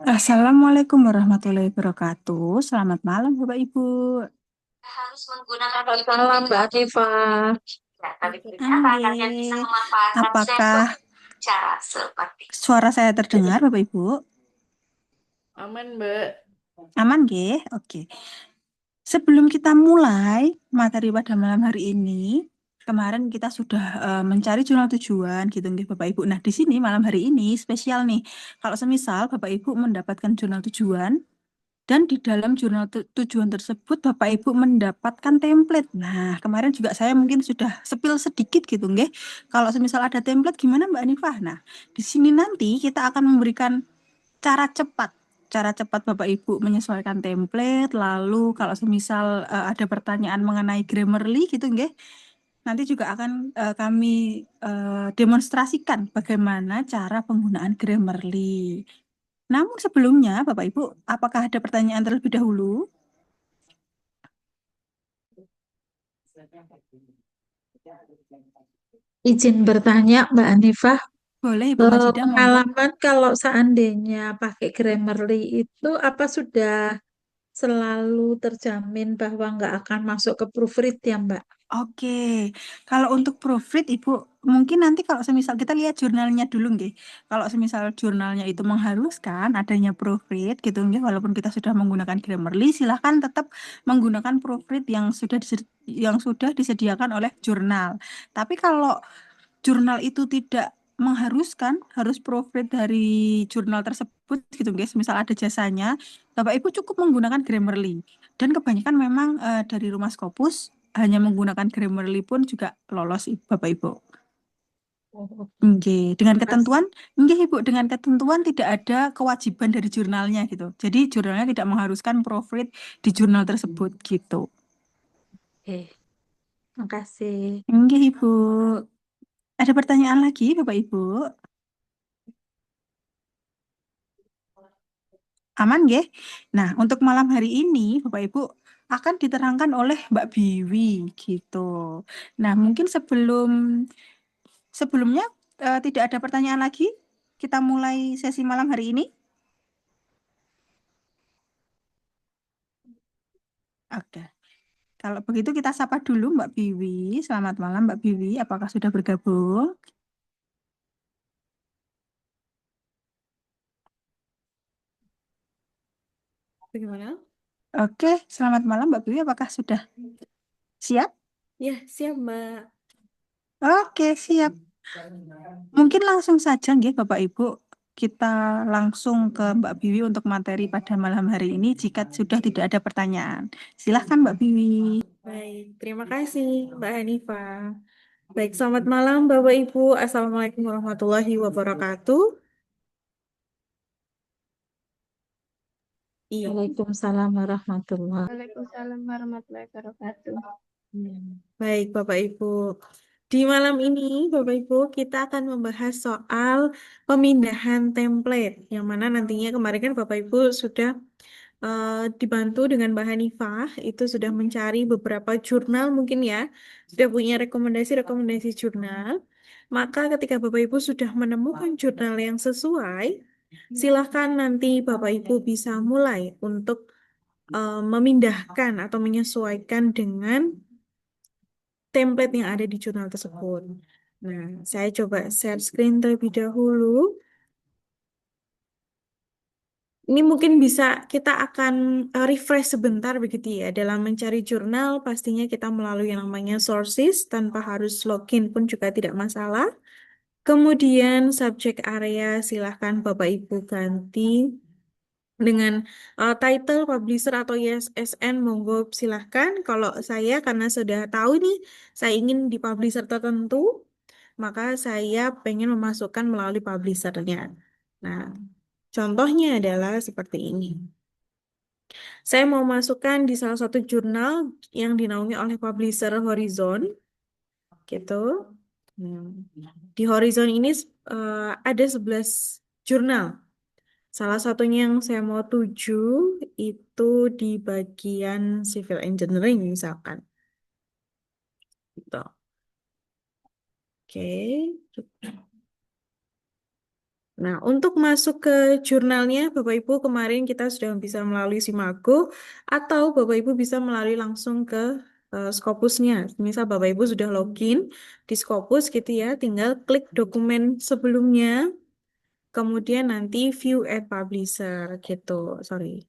Assalamualaikum warahmatullahi wabarakatuh. Selamat malam, Bapak Ibu. Harus menggunakan salam Mbak Akifa. Ya, tapi ternyata kalian bisa Angge, memanfaatkan apakah sandbox cara seperti suara saya terdengar, Bapak Ibu? aman, Mbak. Aman, Ge? Oke. Sebelum kita mulai materi pada malam hari ini, kemarin kita sudah mencari jurnal tujuan, gitu, nggih, Bapak Ibu. Nah, di sini malam hari ini spesial nih. Kalau semisal Bapak Ibu mendapatkan jurnal tujuan, dan di dalam jurnal tujuan tersebut Bapak Ibu mendapatkan template. Nah, kemarin juga saya mungkin sudah sepil sedikit gitu, nggih. Kalau semisal ada template gimana Mbak Nifah? Nah, di sini nanti kita akan memberikan cara cepat. Cara cepat Bapak Ibu menyesuaikan template, lalu kalau semisal ada pertanyaan mengenai Grammarly gitu, nggih. Nanti juga akan kami demonstrasikan bagaimana cara penggunaan Grammarly. Namun sebelumnya, Bapak Ibu, apakah ada pertanyaan terlebih dahulu? Izin bertanya, Mbak Anifah, Boleh, Ibu Majidah, monggo. pengalaman kalau seandainya pakai Grammarly itu apa sudah selalu terjamin bahwa nggak akan masuk ke proofread ya, Mbak? Oke, kalau untuk proofread, Ibu, mungkin nanti kalau semisal kita lihat jurnalnya dulu, nggih. Kalau semisal jurnalnya itu mengharuskan adanya proofread, gitu, nggih, walaupun kita sudah menggunakan Grammarly, silahkan tetap menggunakan proofread yang sudah disediakan oleh jurnal. Tapi kalau jurnal itu tidak mengharuskan harus proofread dari jurnal tersebut gitu guys, misal ada jasanya, Bapak Ibu cukup menggunakan Grammarly. Dan kebanyakan memang dari Rumah Scopus hanya menggunakan Grammarly pun juga lolos Bapak Ibu. Oh, oke. Nggih, dengan Terima kasih. ketentuan, nggih Ibu, dengan ketentuan tidak ada kewajiban dari jurnalnya gitu. Jadi jurnalnya tidak mengharuskan proofread di jurnal tersebut gitu. Oke, makasih. Nggih Ibu. Ada pertanyaan lagi Bapak Ibu? Aman, nggih? Nah, untuk malam hari ini, Bapak Ibu, akan diterangkan oleh Mbak Biwi, gitu. Nah, mungkin sebelumnya tidak ada pertanyaan lagi. Kita mulai sesi malam hari ini. Oke. Kalau begitu kita sapa dulu Mbak Biwi. Selamat malam Mbak Biwi. Apakah sudah bergabung? Bagaimana? Oke, selamat malam Mbak Biwi. Apakah sudah siap? Ya, siap, Mbak. Oke, siap. Mungkin langsung saja nggih Bapak Ibu, kita langsung ke Mbak Biwi untuk materi pada malam hari ini jika sudah tidak ada pertanyaan. Silahkan Mbak Biwi. Baik, terima kasih, Mbak Hanifah. Baik, selamat malam, Bapak Ibu. Assalamualaikum warahmatullahi wabarakatuh. Iya. Waalaikumsalam warahmatullahi. Waalaikumsalam warahmatullahi wabarakatuh. Baik, Bapak Ibu. Di malam ini, Bapak Ibu, kita akan membahas soal pemindahan template, yang mana nantinya kemarin kan Bapak Ibu sudah dibantu dengan Mbak Hanifah, itu sudah mencari beberapa jurnal mungkin ya, sudah punya rekomendasi-rekomendasi jurnal. Maka ketika Bapak Ibu sudah menemukan jurnal yang sesuai, Silahkan nanti Bapak Ibu bisa mulai untuk memindahkan atau menyesuaikan dengan template yang ada di jurnal tersebut. Nah, saya coba share screen terlebih dahulu. Ini mungkin bisa kita akan refresh sebentar begitu ya. Dalam mencari jurnal, pastinya kita melalui yang namanya sources, tanpa harus login pun juga tidak masalah. Kemudian subject area, silahkan Bapak Ibu ganti dengan title publisher atau ISSN, monggo silahkan. Kalau saya karena sudah tahu nih, saya ingin di publisher tertentu, maka saya pengen memasukkan melalui publishernya. Nah, contohnya adalah seperti ini. Saya mau masukkan di salah satu jurnal yang dinaungi oleh publisher Horizon, gitu. Hmm. Di Horizon ini ada 11 jurnal. Salah satunya yang saya mau tuju itu di bagian civil engineering misalkan. Gitu. Oke. Nah, untuk masuk ke jurnalnya, Bapak Ibu kemarin kita sudah bisa melalui Simago atau Bapak Ibu bisa melalui langsung ke Scopusnya. Misal Bapak Ibu sudah login di Scopus gitu ya, tinggal klik dokumen sebelumnya, kemudian nanti view at publisher gitu. Sorry.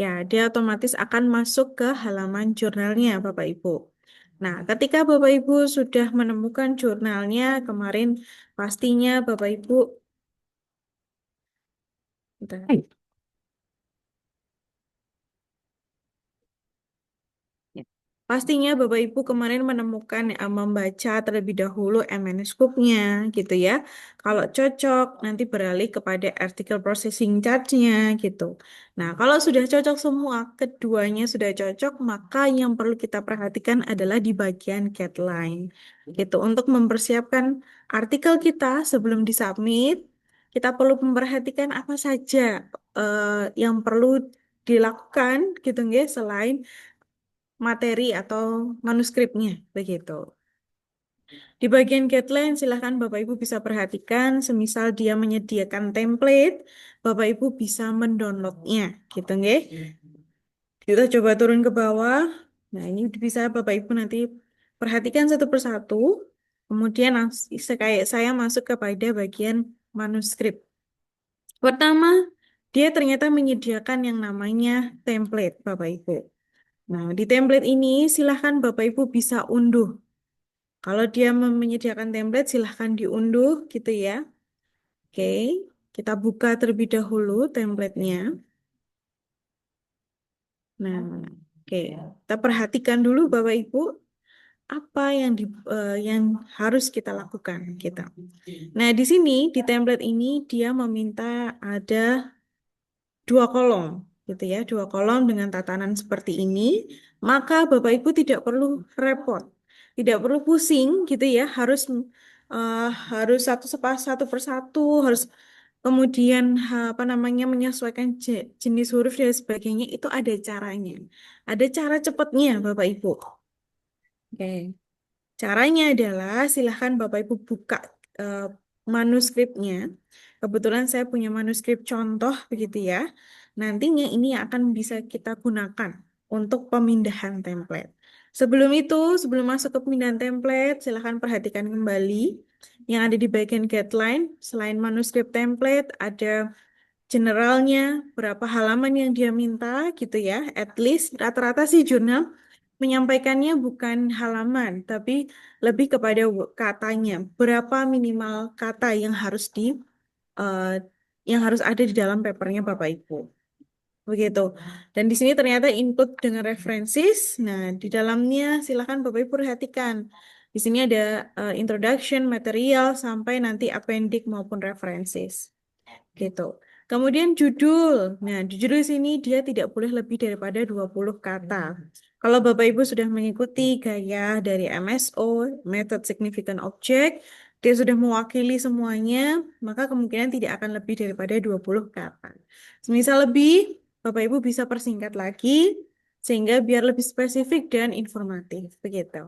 Ya, dia otomatis akan masuk ke halaman jurnalnya, Bapak Ibu. Nah, ketika Bapak Ibu sudah menemukan jurnalnya, kemarin pastinya Bapak Ibu, bentar. Ya. Pastinya Bapak Ibu kemarin menemukan membaca terlebih dahulu MNSCOOP-nya gitu ya. Kalau cocok nanti beralih kepada artikel processing charge-nya gitu. Nah, kalau sudah cocok semua, keduanya sudah cocok, maka yang perlu kita perhatikan adalah di bagian guideline gitu. Untuk mempersiapkan artikel kita sebelum disubmit, kita perlu memperhatikan apa saja yang perlu dilakukan gitu nggih selain materi atau manuskripnya begitu. Di bagian guideline silahkan Bapak Ibu bisa perhatikan, semisal dia menyediakan template, Bapak Ibu bisa mendownloadnya gitu nggih. Kita coba turun ke bawah. Nah, ini bisa Bapak Ibu nanti perhatikan satu persatu. Kemudian kayak saya masuk kepada bagian manuskrip. Pertama, dia ternyata menyediakan yang namanya template, Bapak Ibu. Nah, di template ini silahkan Bapak Ibu bisa unduh. Kalau dia menyediakan template, silahkan diunduh gitu ya. Oke, kita buka terlebih dahulu templatenya. Nah, oke, kita perhatikan dulu Bapak Ibu apa yang harus kita lakukan kita. Nah, di sini di template ini dia meminta ada 2 kolom gitu ya, 2 kolom dengan tatanan seperti ini, maka Bapak Ibu tidak perlu repot, tidak perlu pusing gitu ya, harus satu persatu, harus kemudian apa namanya menyesuaikan jenis huruf dan sebagainya, itu ada caranya, ada cara cepatnya Bapak Ibu. Oke. Caranya adalah silahkan Bapak Ibu buka eh, manuskripnya. Kebetulan saya punya manuskrip contoh begitu ya. Nantinya ini akan bisa kita gunakan untuk pemindahan template. Sebelum itu, sebelum masuk ke pemindahan template, silahkan perhatikan kembali yang ada di bagian guideline. Selain manuskrip template, ada generalnya, berapa halaman yang dia minta gitu ya. At least rata-rata sih jurnal menyampaikannya bukan halaman, tapi lebih kepada katanya. Berapa minimal kata eh, yang harus ada di dalam papernya Bapak Ibu. Begitu. Dan di sini ternyata input dengan references. Nah, di dalamnya silakan Bapak Ibu perhatikan. Di sini ada introduction, material, sampai nanti appendix maupun references. Gitu. Kemudian judul. Nah, di judul sini dia tidak boleh lebih daripada 20 kata. Kalau Bapak Ibu sudah mengikuti gaya dari MSO, Method Significant Object, dia sudah mewakili semuanya, maka kemungkinan tidak akan lebih daripada 20 kata. Semisal lebih, Bapak Ibu bisa persingkat lagi, sehingga biar lebih spesifik dan informatif. Begitu.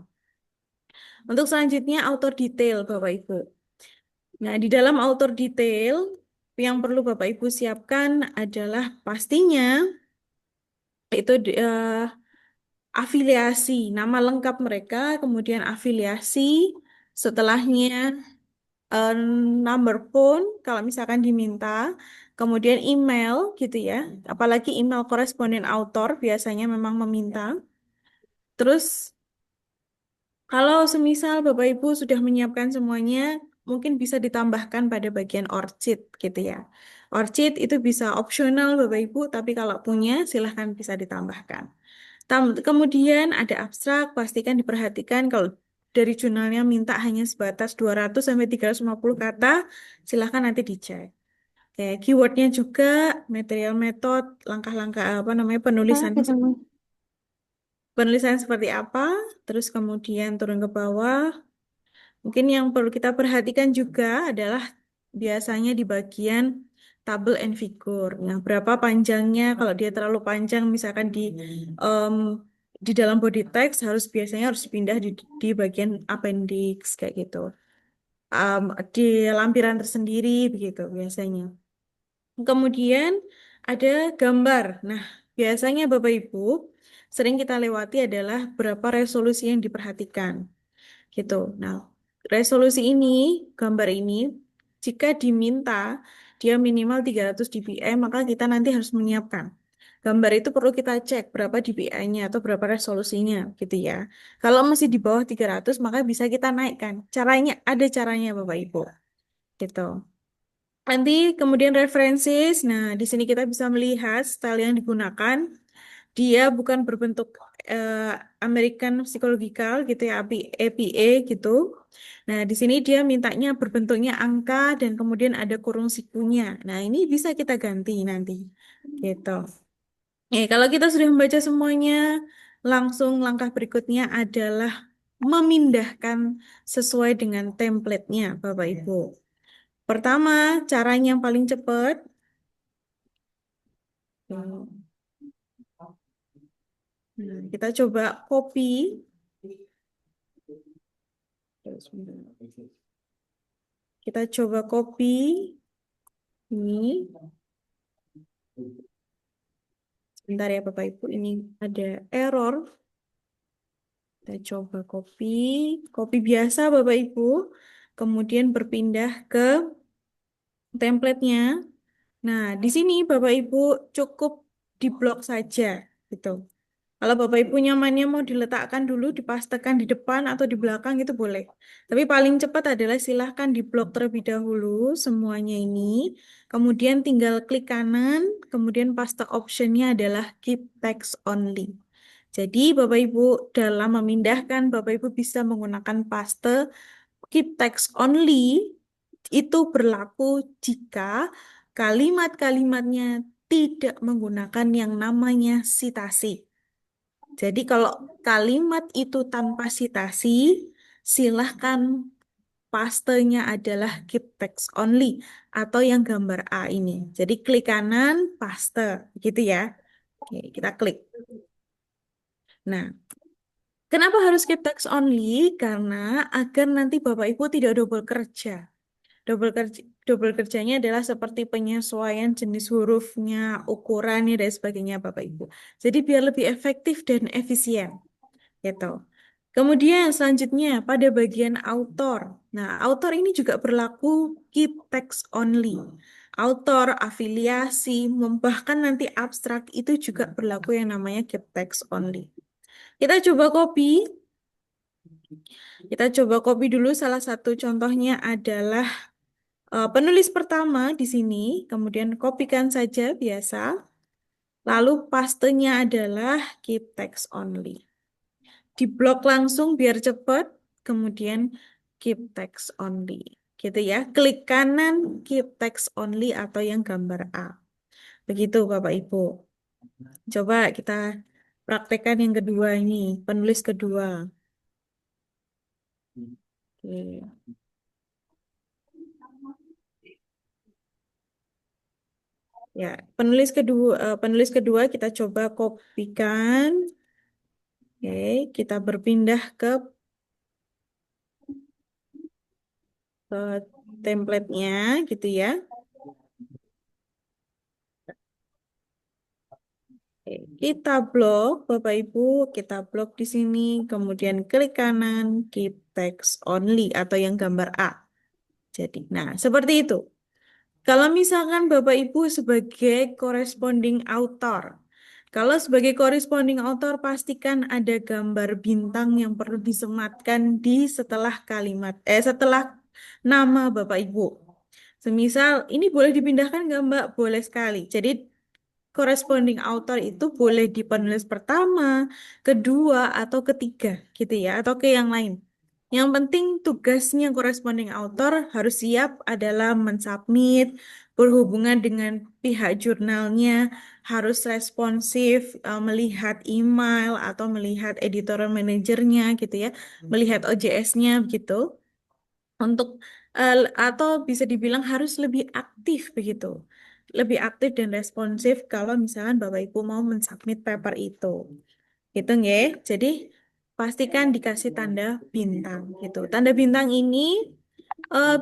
Untuk selanjutnya, author detail, Bapak Ibu. Nah, di dalam author detail yang perlu Bapak Ibu siapkan adalah pastinya itu afiliasi, nama lengkap mereka, kemudian afiliasi, setelahnya eh, number phone kalau misalkan diminta, kemudian email gitu ya, apalagi email koresponden author biasanya memang meminta. Terus kalau semisal Bapak Ibu sudah menyiapkan semuanya, mungkin bisa ditambahkan pada bagian orchid gitu ya. Orchid itu bisa opsional Bapak Ibu, tapi kalau punya silahkan bisa ditambahkan. Kemudian ada abstrak, pastikan diperhatikan kalau dari jurnalnya minta hanya sebatas 200 sampai 350 kata, silahkan nanti dicek. Oke, keywordnya juga, material metode, langkah-langkah apa namanya penulisannya, penulisan seperti apa, terus kemudian turun ke bawah. Mungkin yang perlu kita perhatikan juga adalah biasanya di bagian tabel and figure. Nah, berapa panjangnya? Kalau dia terlalu panjang, misalkan em, di dalam body text biasanya harus dipindah di bagian appendix kayak gitu. Em, di lampiran tersendiri begitu biasanya. Kemudian ada gambar. Nah, biasanya Bapak Ibu sering kita lewati adalah berapa resolusi yang diperhatikan gitu. Nah, resolusi ini, gambar ini, jika diminta dia minimal 300 dpi, maka kita nanti harus menyiapkan. Gambar itu perlu kita cek berapa dpi-nya atau berapa resolusinya gitu ya. Kalau masih di bawah 300, maka bisa kita naikkan. Ada caranya Bapak Ibu. Gitu. Nanti kemudian references. Nah, di sini kita bisa melihat style yang digunakan. Dia bukan berbentuk eh, American Psychological gitu ya, APA gitu. Nah, di sini dia mintanya berbentuknya angka dan kemudian ada kurung sikunya. Nah, ini bisa kita ganti nanti. Gitu. Kalau kita sudah membaca semuanya, langsung langkah berikutnya adalah memindahkan sesuai dengan template-nya, Bapak Ibu. Pertama, caranya yang paling cepat. Kita coba copy. Kita coba copy ini. Sebentar ya Bapak Ibu, ini ada error. Kita coba copy. Copy biasa Bapak Ibu. Kemudian berpindah ke template-nya. Nah, di sini Bapak Ibu cukup di blok saja gitu. Kalau Bapak Ibu nyamannya mau diletakkan dulu, dipastekan di depan atau di belakang itu boleh. Tapi paling cepat adalah silahkan di blok terlebih dahulu semuanya ini. Kemudian tinggal klik kanan, kemudian paste optionnya adalah keep text only. Jadi Bapak Ibu dalam memindahkan, Bapak Ibu bisa menggunakan paste keep text only itu berlaku jika kalimat-kalimatnya tidak menggunakan yang namanya sitasi. Jadi kalau kalimat itu tanpa sitasi, silahkan pastenya adalah keep text only atau yang gambar A ini. Jadi klik kanan, paste, gitu ya. Oke, kita klik. Nah, kenapa harus keep text only? Karena agar nanti Bapak Ibu tidak double kerja. Double kerjanya adalah seperti penyesuaian jenis hurufnya, ukurannya, dan sebagainya Bapak Ibu. Jadi biar lebih efektif dan efisien. Gitu. Kemudian selanjutnya pada bagian author. Nah, author ini juga berlaku keep text only. Author, afiliasi, bahkan nanti abstrak itu juga berlaku yang namanya keep text only. Kita coba copy. Kita coba copy dulu salah satu contohnya adalah penulis pertama di sini, kemudian kopikan saja biasa. Lalu pastenya adalah keep text only. Di blok langsung biar cepat, kemudian keep text only. Gitu ya. Klik kanan keep text only atau yang gambar A. Begitu Bapak Ibu. Coba kita praktekkan yang kedua ini, penulis kedua. Oke. Ya, penulis kedua kita coba kopikan. Oke, kita berpindah ke template-nya gitu ya. Oke, kita blok, Bapak Ibu, kita blok di sini, kemudian klik kanan, keep text only atau yang gambar A. Jadi, nah seperti itu. Kalau misalkan Bapak Ibu sebagai corresponding author, kalau sebagai corresponding author pastikan ada gambar bintang yang perlu disematkan di setelah setelah nama Bapak Ibu. Semisal ini boleh dipindahkan nggak Mbak? Boleh sekali. Jadi corresponding author itu boleh di penulis pertama, kedua, atau ketiga gitu ya, atau ke yang lain. Yang penting tugasnya corresponding author harus siap adalah mensubmit, berhubungan dengan pihak jurnalnya, harus responsif, melihat email atau melihat editorial manajernya gitu ya, melihat OJS-nya gitu. Untuk atau bisa dibilang harus lebih aktif begitu. Lebih aktif dan responsif kalau misalkan Bapak Ibu mau mensubmit paper itu. Gitu nggih. Jadi pastikan dikasih tanda bintang gitu. Tanda bintang ini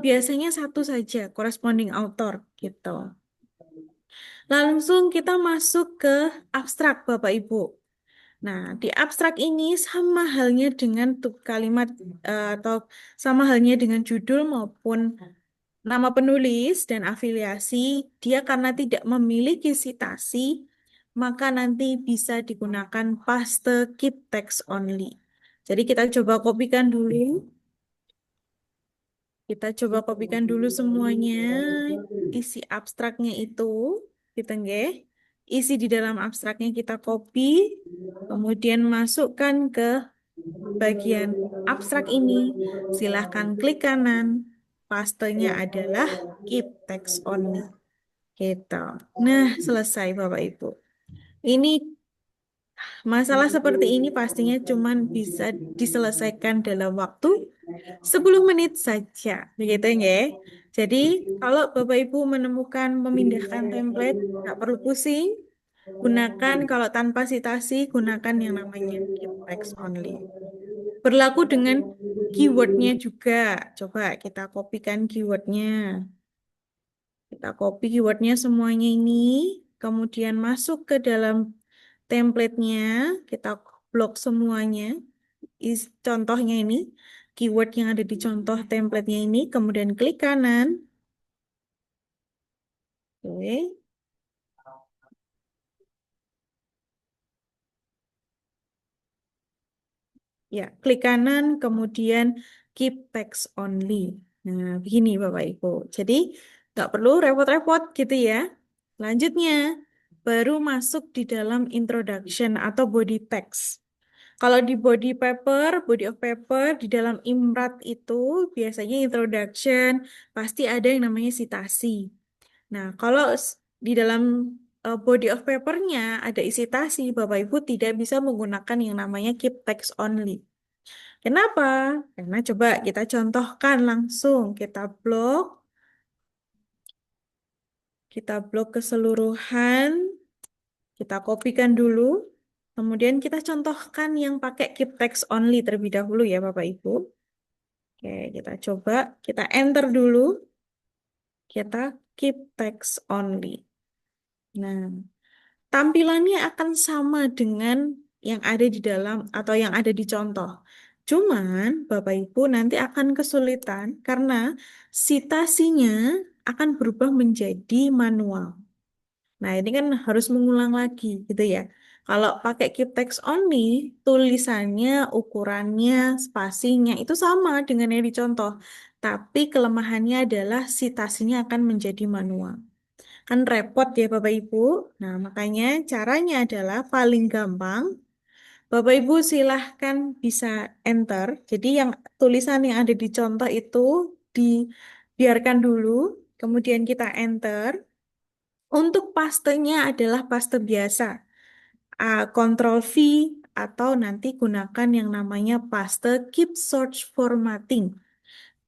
biasanya satu saja, corresponding author gitu. Langsung kita masuk ke abstrak Bapak Ibu. Nah, di abstrak ini sama halnya dengan kalimat atau sama halnya dengan judul maupun nama penulis dan afiliasi, dia karena tidak memiliki citasi, maka nanti bisa digunakan paste keep text only. Jadi kita coba kopikan dulu. Kita coba kopikan dulu semuanya, isi abstraknya itu, kita nggih. Isi di dalam abstraknya kita copy, kemudian masukkan ke bagian abstrak ini. Silahkan klik kanan, pastenya adalah keep text only. Gitu. Nah, selesai Bapak Ibu. Ini masalah seperti ini pastinya cuman bisa diselesaikan dalam waktu 10 menit saja. Begitu ya. Jadi, kalau Bapak Ibu menemukan memindahkan template, nggak perlu pusing. Gunakan kalau tanpa citasi, gunakan yang namanya keep text only. Berlaku dengan keywordnya juga. Coba kita kopikan keywordnya. Kita copy keywordnya semuanya ini, kemudian masuk ke dalam template-nya, kita blok semuanya. Contohnya ini, keyword yang ada di contoh template-nya ini, kemudian klik kanan. Oke. Ya, klik kanan, kemudian keep text only. Nah, begini Bapak Ibu. Jadi, nggak perlu repot-repot gitu ya. Lanjutnya, baru masuk di dalam introduction atau body text. Kalau di body of paper, di dalam imrat itu biasanya introduction, pasti ada yang namanya citasi. Nah, kalau di dalam body of papernya ada citasi, Bapak Ibu tidak bisa menggunakan yang namanya keep text only. Kenapa? Karena coba kita contohkan langsung, kita blok keseluruhan, kita kopikan dulu, kemudian kita contohkan yang pakai keep text only terlebih dahulu ya Bapak Ibu. Oke, kita coba, kita enter dulu, kita keep text only. Nah, tampilannya akan sama dengan yang ada di dalam atau yang ada di contoh. Cuman Bapak Ibu nanti akan kesulitan karena citasinya akan berubah menjadi manual. Nah, ini kan harus mengulang lagi gitu ya. Kalau pakai keep text only, tulisannya, ukurannya, spasinya itu sama dengan yang dicontoh. Tapi kelemahannya adalah citasinya akan menjadi manual. Kan repot ya Bapak Ibu. Nah, makanya caranya adalah paling gampang. Bapak Ibu silahkan bisa enter. Jadi yang tulisan yang ada di contoh itu dibiarkan dulu. Kemudian kita enter. Untuk pastenya adalah paste biasa. Ctrl V atau nanti gunakan yang namanya paste keep search formatting.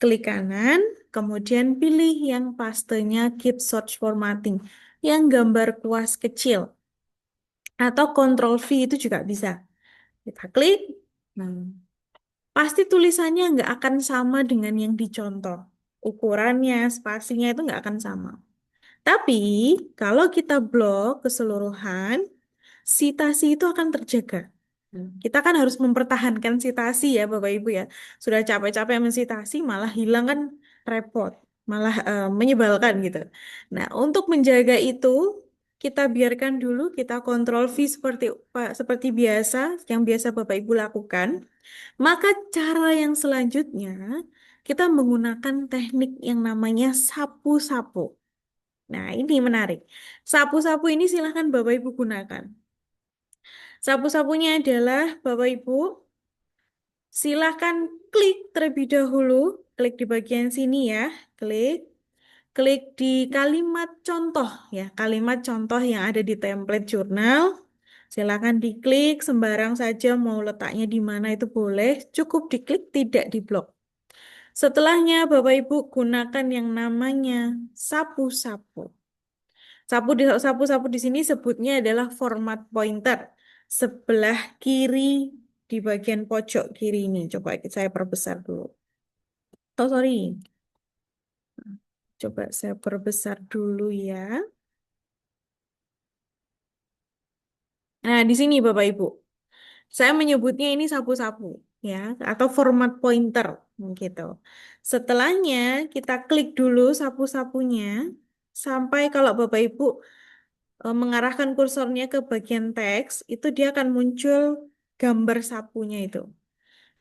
Klik kanan, kemudian pilih yang pastenya keep search formatting, yang gambar kuas kecil. Atau Ctrl V itu juga bisa. Kita klik, nah, pasti tulisannya nggak akan sama dengan yang dicontoh. ukurannya, spasinya itu nggak akan sama. Tapi kalau kita blok keseluruhan, sitasi itu akan terjaga. Kita kan harus mempertahankan sitasi ya Bapak Ibu ya. Sudah capek-capek mensitasi malah hilang kan repot, malah menyebalkan gitu. Nah, untuk menjaga itu kita biarkan dulu kita kontrol V seperti biasa yang biasa Bapak Ibu lakukan. Maka cara yang selanjutnya kita menggunakan teknik yang namanya sapu-sapu. Nah, ini menarik. Sapu-sapu ini silahkan Bapak Ibu gunakan. Sapu-sapunya adalah Bapak Ibu silahkan klik terlebih dahulu, klik di bagian sini ya, klik, klik di kalimat contoh ya, kalimat contoh yang ada di template jurnal. Silahkan diklik sembarang saja mau letaknya di mana itu boleh, cukup diklik tidak diblok. Setelahnya Bapak Ibu gunakan yang namanya sapu-sapu. Sapu-sapu di sini sebutnya adalah format pointer. Sebelah kiri di bagian pojok kiri ini. Coba saya perbesar dulu. Oh, sorry. Coba saya perbesar dulu ya. Nah, di sini Bapak Ibu. Saya menyebutnya ini sapu-sapu ya atau format pointer gitu. Setelahnya kita klik dulu sapu-sapunya sampai kalau Bapak Ibu mengarahkan kursornya ke bagian teks, itu dia akan muncul gambar sapunya itu.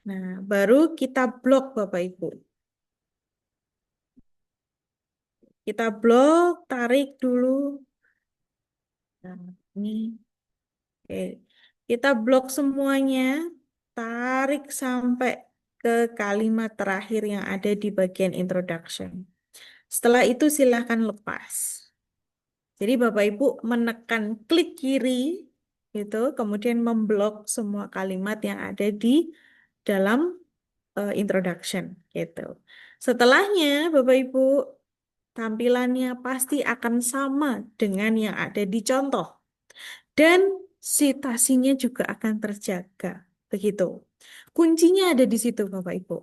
Nah, baru kita blok Bapak Ibu. Kita blok, tarik dulu. Nah, ini. Oke. Kita blok semuanya, tarik sampai ke kalimat terakhir yang ada di bagian introduction. Setelah itu silahkan lepas. Jadi Bapak Ibu menekan klik kiri gitu, kemudian memblok semua kalimat yang ada di dalam introduction gitu. Setelahnya Bapak Ibu tampilannya pasti akan sama dengan yang ada di contoh dan sitasinya juga akan terjaga. Begitu. Kuncinya ada di situ Bapak Ibu.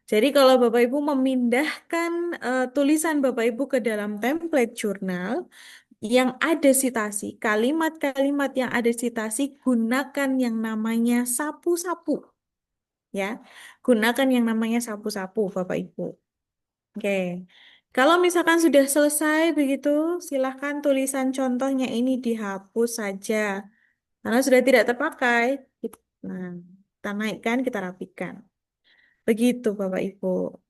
Jadi kalau Bapak Ibu memindahkan tulisan Bapak Ibu ke dalam template jurnal, yang ada sitasi, kalimat-kalimat yang ada sitasi, gunakan yang namanya sapu-sapu. Ya, gunakan yang namanya sapu-sapu, Bapak Ibu. Oke, kalau misalkan sudah selesai begitu, silahkan tulisan contohnya ini dihapus saja. Karena sudah tidak terpakai. Nah, kita naikkan, kita rapikan. Begitu, Bapak Ibu.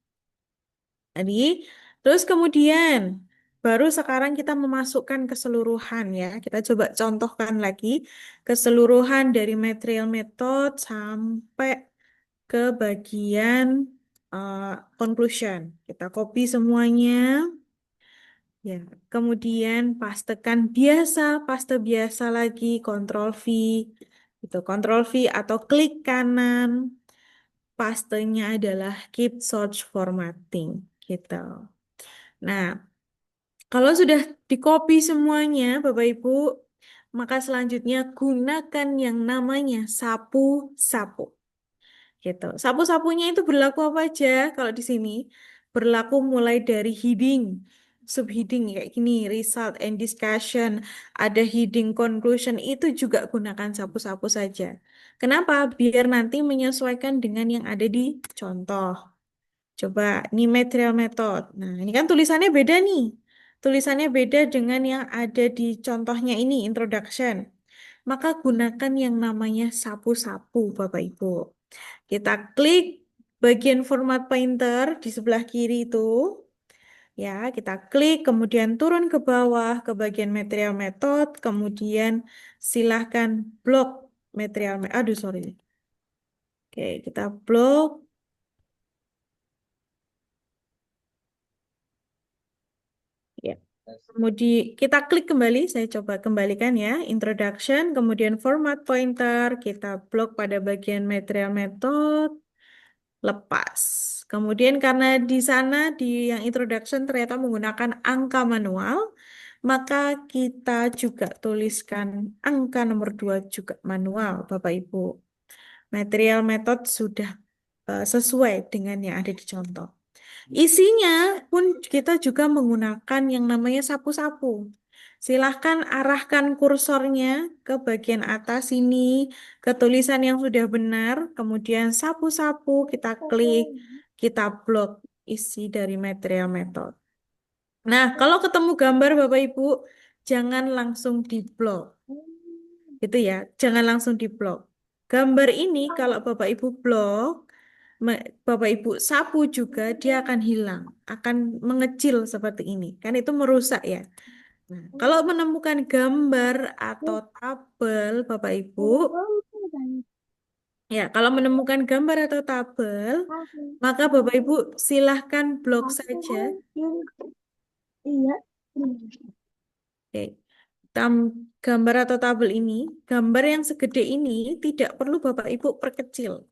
Tadi, terus kemudian baru sekarang kita memasukkan keseluruhan ya. Kita coba contohkan lagi keseluruhan dari material method sampai ke bagian uh, conclusion. Kita copy semuanya. Ya, kemudian pastekan biasa, paste biasa lagi, Ctrl V, itu Ctrl V atau klik kanan. Pastenya adalah keep search formatting, gitu. Nah, kalau sudah di-copy semuanya, Bapak Ibu, maka selanjutnya gunakan yang namanya sapu-sapu. Gitu. Sapu-sapunya itu berlaku apa aja? Kalau di sini berlaku mulai dari heading, subheading kayak gini, result and discussion, ada heading conclusion itu juga gunakan sapu-sapu saja. Kenapa? Biar nanti menyesuaikan dengan yang ada di contoh. Coba, ini material method. Nah, ini kan tulisannya beda nih. Tulisannya beda dengan yang ada di contohnya ini, introduction. Maka gunakan yang namanya sapu-sapu, Bapak Ibu. Kita klik bagian format pointer di sebelah kiri itu. Ya, kita klik, kemudian turun ke bawah ke bagian material method, kemudian silahkan blok material. Aduh, sorry. Oke, kita blok. Ya. Kemudian kita klik kembali, saya coba kembalikan ya, introduction, kemudian format pointer, kita blok pada bagian material method, lepas. Kemudian karena di sana di yang introduction ternyata menggunakan angka manual, maka kita juga tuliskan angka nomor 2 juga manual, Bapak Ibu. Material method sudah sesuai dengan yang ada di contoh. Isinya pun kita juga menggunakan yang namanya sapu-sapu. Silahkan arahkan kursornya ke bagian atas ini, ke tulisan yang sudah benar, kemudian sapu-sapu, kita klik, kita blok isi dari material method. Nah, kalau ketemu gambar Bapak Ibu, jangan langsung diblok. Gitu ya, jangan langsung diblok. Gambar ini kalau Bapak Ibu blok, Bapak Ibu sapu juga, dia akan hilang, akan mengecil seperti ini. Kan itu merusak ya. Nah, kalau menemukan gambar atau tabel, Bapak Ibu, ya, kalau menemukan gambar atau tabel, maka Bapak Ibu silahkan blok saja. Iya. Oke. Gambar atau tabel ini, gambar yang segede ini tidak perlu Bapak Ibu perkecil.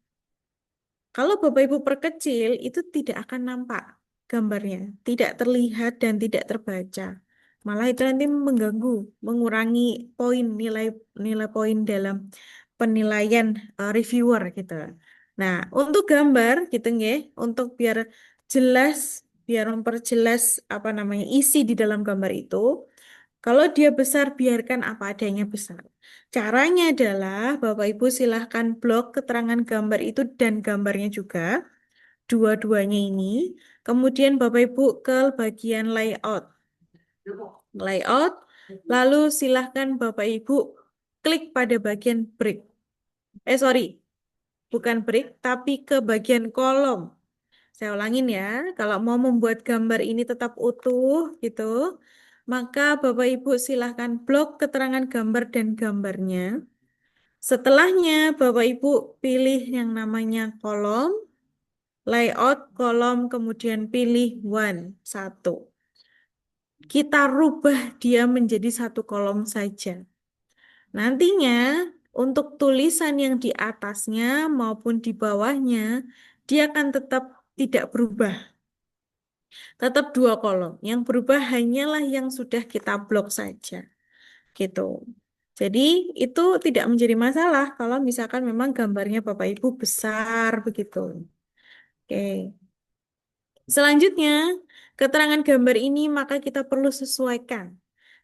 Kalau Bapak Ibu perkecil, itu tidak akan nampak gambarnya, tidak terlihat dan tidak terbaca. Malah itu nanti mengganggu, mengurangi poin nilai nilai poin dalam penilaian reviewer gitu. Nah, untuk gambar gitu nggih, untuk biar jelas, biar memperjelas apa namanya isi di dalam gambar itu, kalau dia besar, biarkan apa adanya besar. Caranya adalah Bapak Ibu silahkan blok keterangan gambar itu dan gambarnya juga, dua-duanya ini. Kemudian Bapak Ibu ke bagian layout. Layout, lalu silahkan Bapak Ibu klik pada bagian break. Sorry, bukan break, tapi ke bagian kolom. Saya ulangin ya, kalau mau membuat gambar ini tetap utuh gitu, maka Bapak Ibu silahkan blok keterangan gambar dan gambarnya. Setelahnya Bapak Ibu pilih yang namanya kolom, layout kolom, kemudian pilih one, satu. Kita rubah dia menjadi satu kolom saja. Nantinya untuk tulisan yang di atasnya maupun di bawahnya, dia akan tetap tidak berubah. Tetap dua kolom. Yang berubah hanyalah yang sudah kita blok saja. Gitu. Jadi itu tidak menjadi masalah kalau misalkan memang gambarnya Bapak Ibu besar begitu. Oke. Selanjutnya, keterangan gambar ini maka kita perlu sesuaikan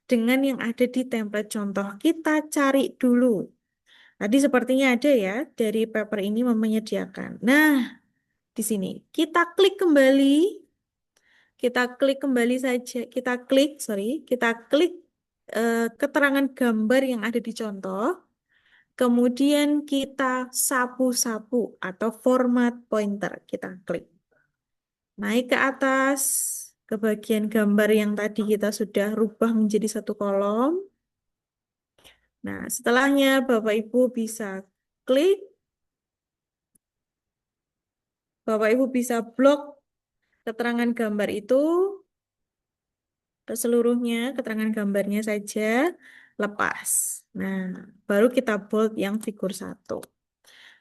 dengan yang ada di template contoh. Kita cari dulu. Tadi sepertinya ada ya dari paper ini menyediakan. Nah, di sini kita klik kembali. Kita klik kembali saja, kita klik keterangan gambar yang ada di contoh, kemudian kita sapu-sapu atau format pointer, kita klik. Naik ke atas, ke bagian gambar yang tadi kita sudah rubah menjadi satu kolom. Nah, setelahnya Bapak Ibu bisa klik, Bapak Ibu bisa blok keterangan gambar itu, seluruhnya keterangan gambarnya saja lepas. Nah, baru kita bold yang figur 1.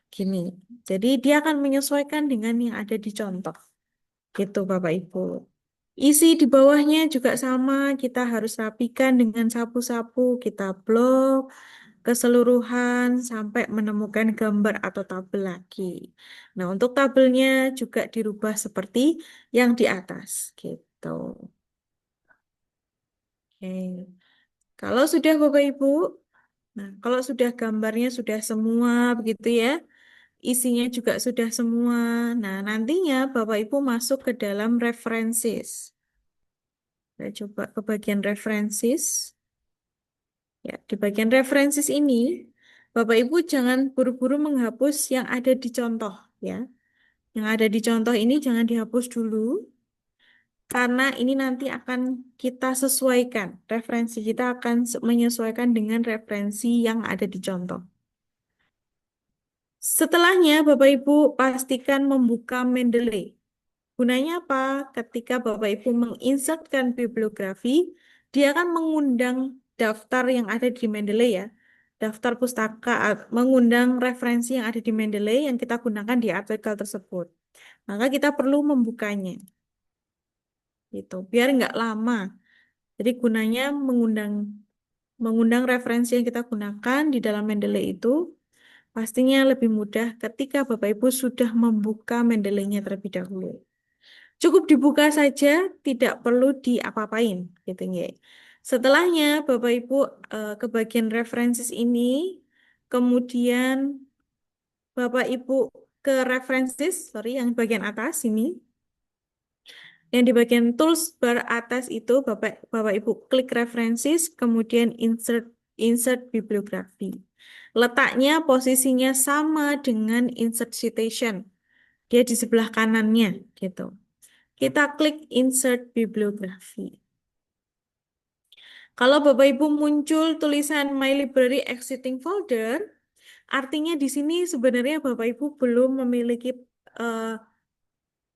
Gini, jadi dia akan menyesuaikan dengan yang ada di contoh. Gitu Bapak Ibu. Isi di bawahnya juga sama, kita harus rapikan dengan sapu-sapu, kita blok keseluruhan sampai menemukan gambar atau tabel lagi. Nah, untuk tabelnya juga dirubah seperti yang di atas. Gitu. Oke. Kalau sudah Bapak Ibu, nah kalau sudah gambarnya sudah semua begitu ya, isinya juga sudah semua. Nah, nantinya Bapak Ibu masuk ke dalam references. Saya coba ke bagian references. Ya, di bagian references ini, Bapak Ibu jangan buru-buru menghapus yang ada di contoh ya. Yang ada di contoh ini jangan dihapus dulu. Karena ini nanti akan kita sesuaikan. Referensi kita akan menyesuaikan dengan referensi yang ada di contoh. Setelahnya, Bapak Ibu pastikan membuka Mendeley. Gunanya apa? Ketika Bapak Ibu menginsertkan bibliografi, dia akan mengundang daftar yang ada di Mendeley ya. Daftar pustaka, mengundang referensi yang ada di Mendeley yang kita gunakan di artikel tersebut. Maka kita perlu membukanya. Gitu, biar nggak lama. Jadi gunanya mengundang referensi yang kita gunakan di dalam Mendeley itu pastinya lebih mudah ketika Bapak Ibu sudah membuka Mendeley-nya terlebih dahulu. Cukup dibuka saja, tidak perlu diapa-apain, gitu ya. Setelahnya, Bapak Ibu ke bagian references ini, kemudian Bapak Ibu ke references, sorry, yang bagian atas ini, yang di bagian tools bar atas itu Bapak Ibu klik references, kemudian insert bibliografi. Letaknya posisinya sama dengan insert citation. Dia di sebelah kanannya, gitu. Kita klik insert bibliografi. Kalau Bapak Ibu muncul tulisan My Library Exiting Folder, artinya di sini sebenarnya Bapak Ibu belum memiliki eh,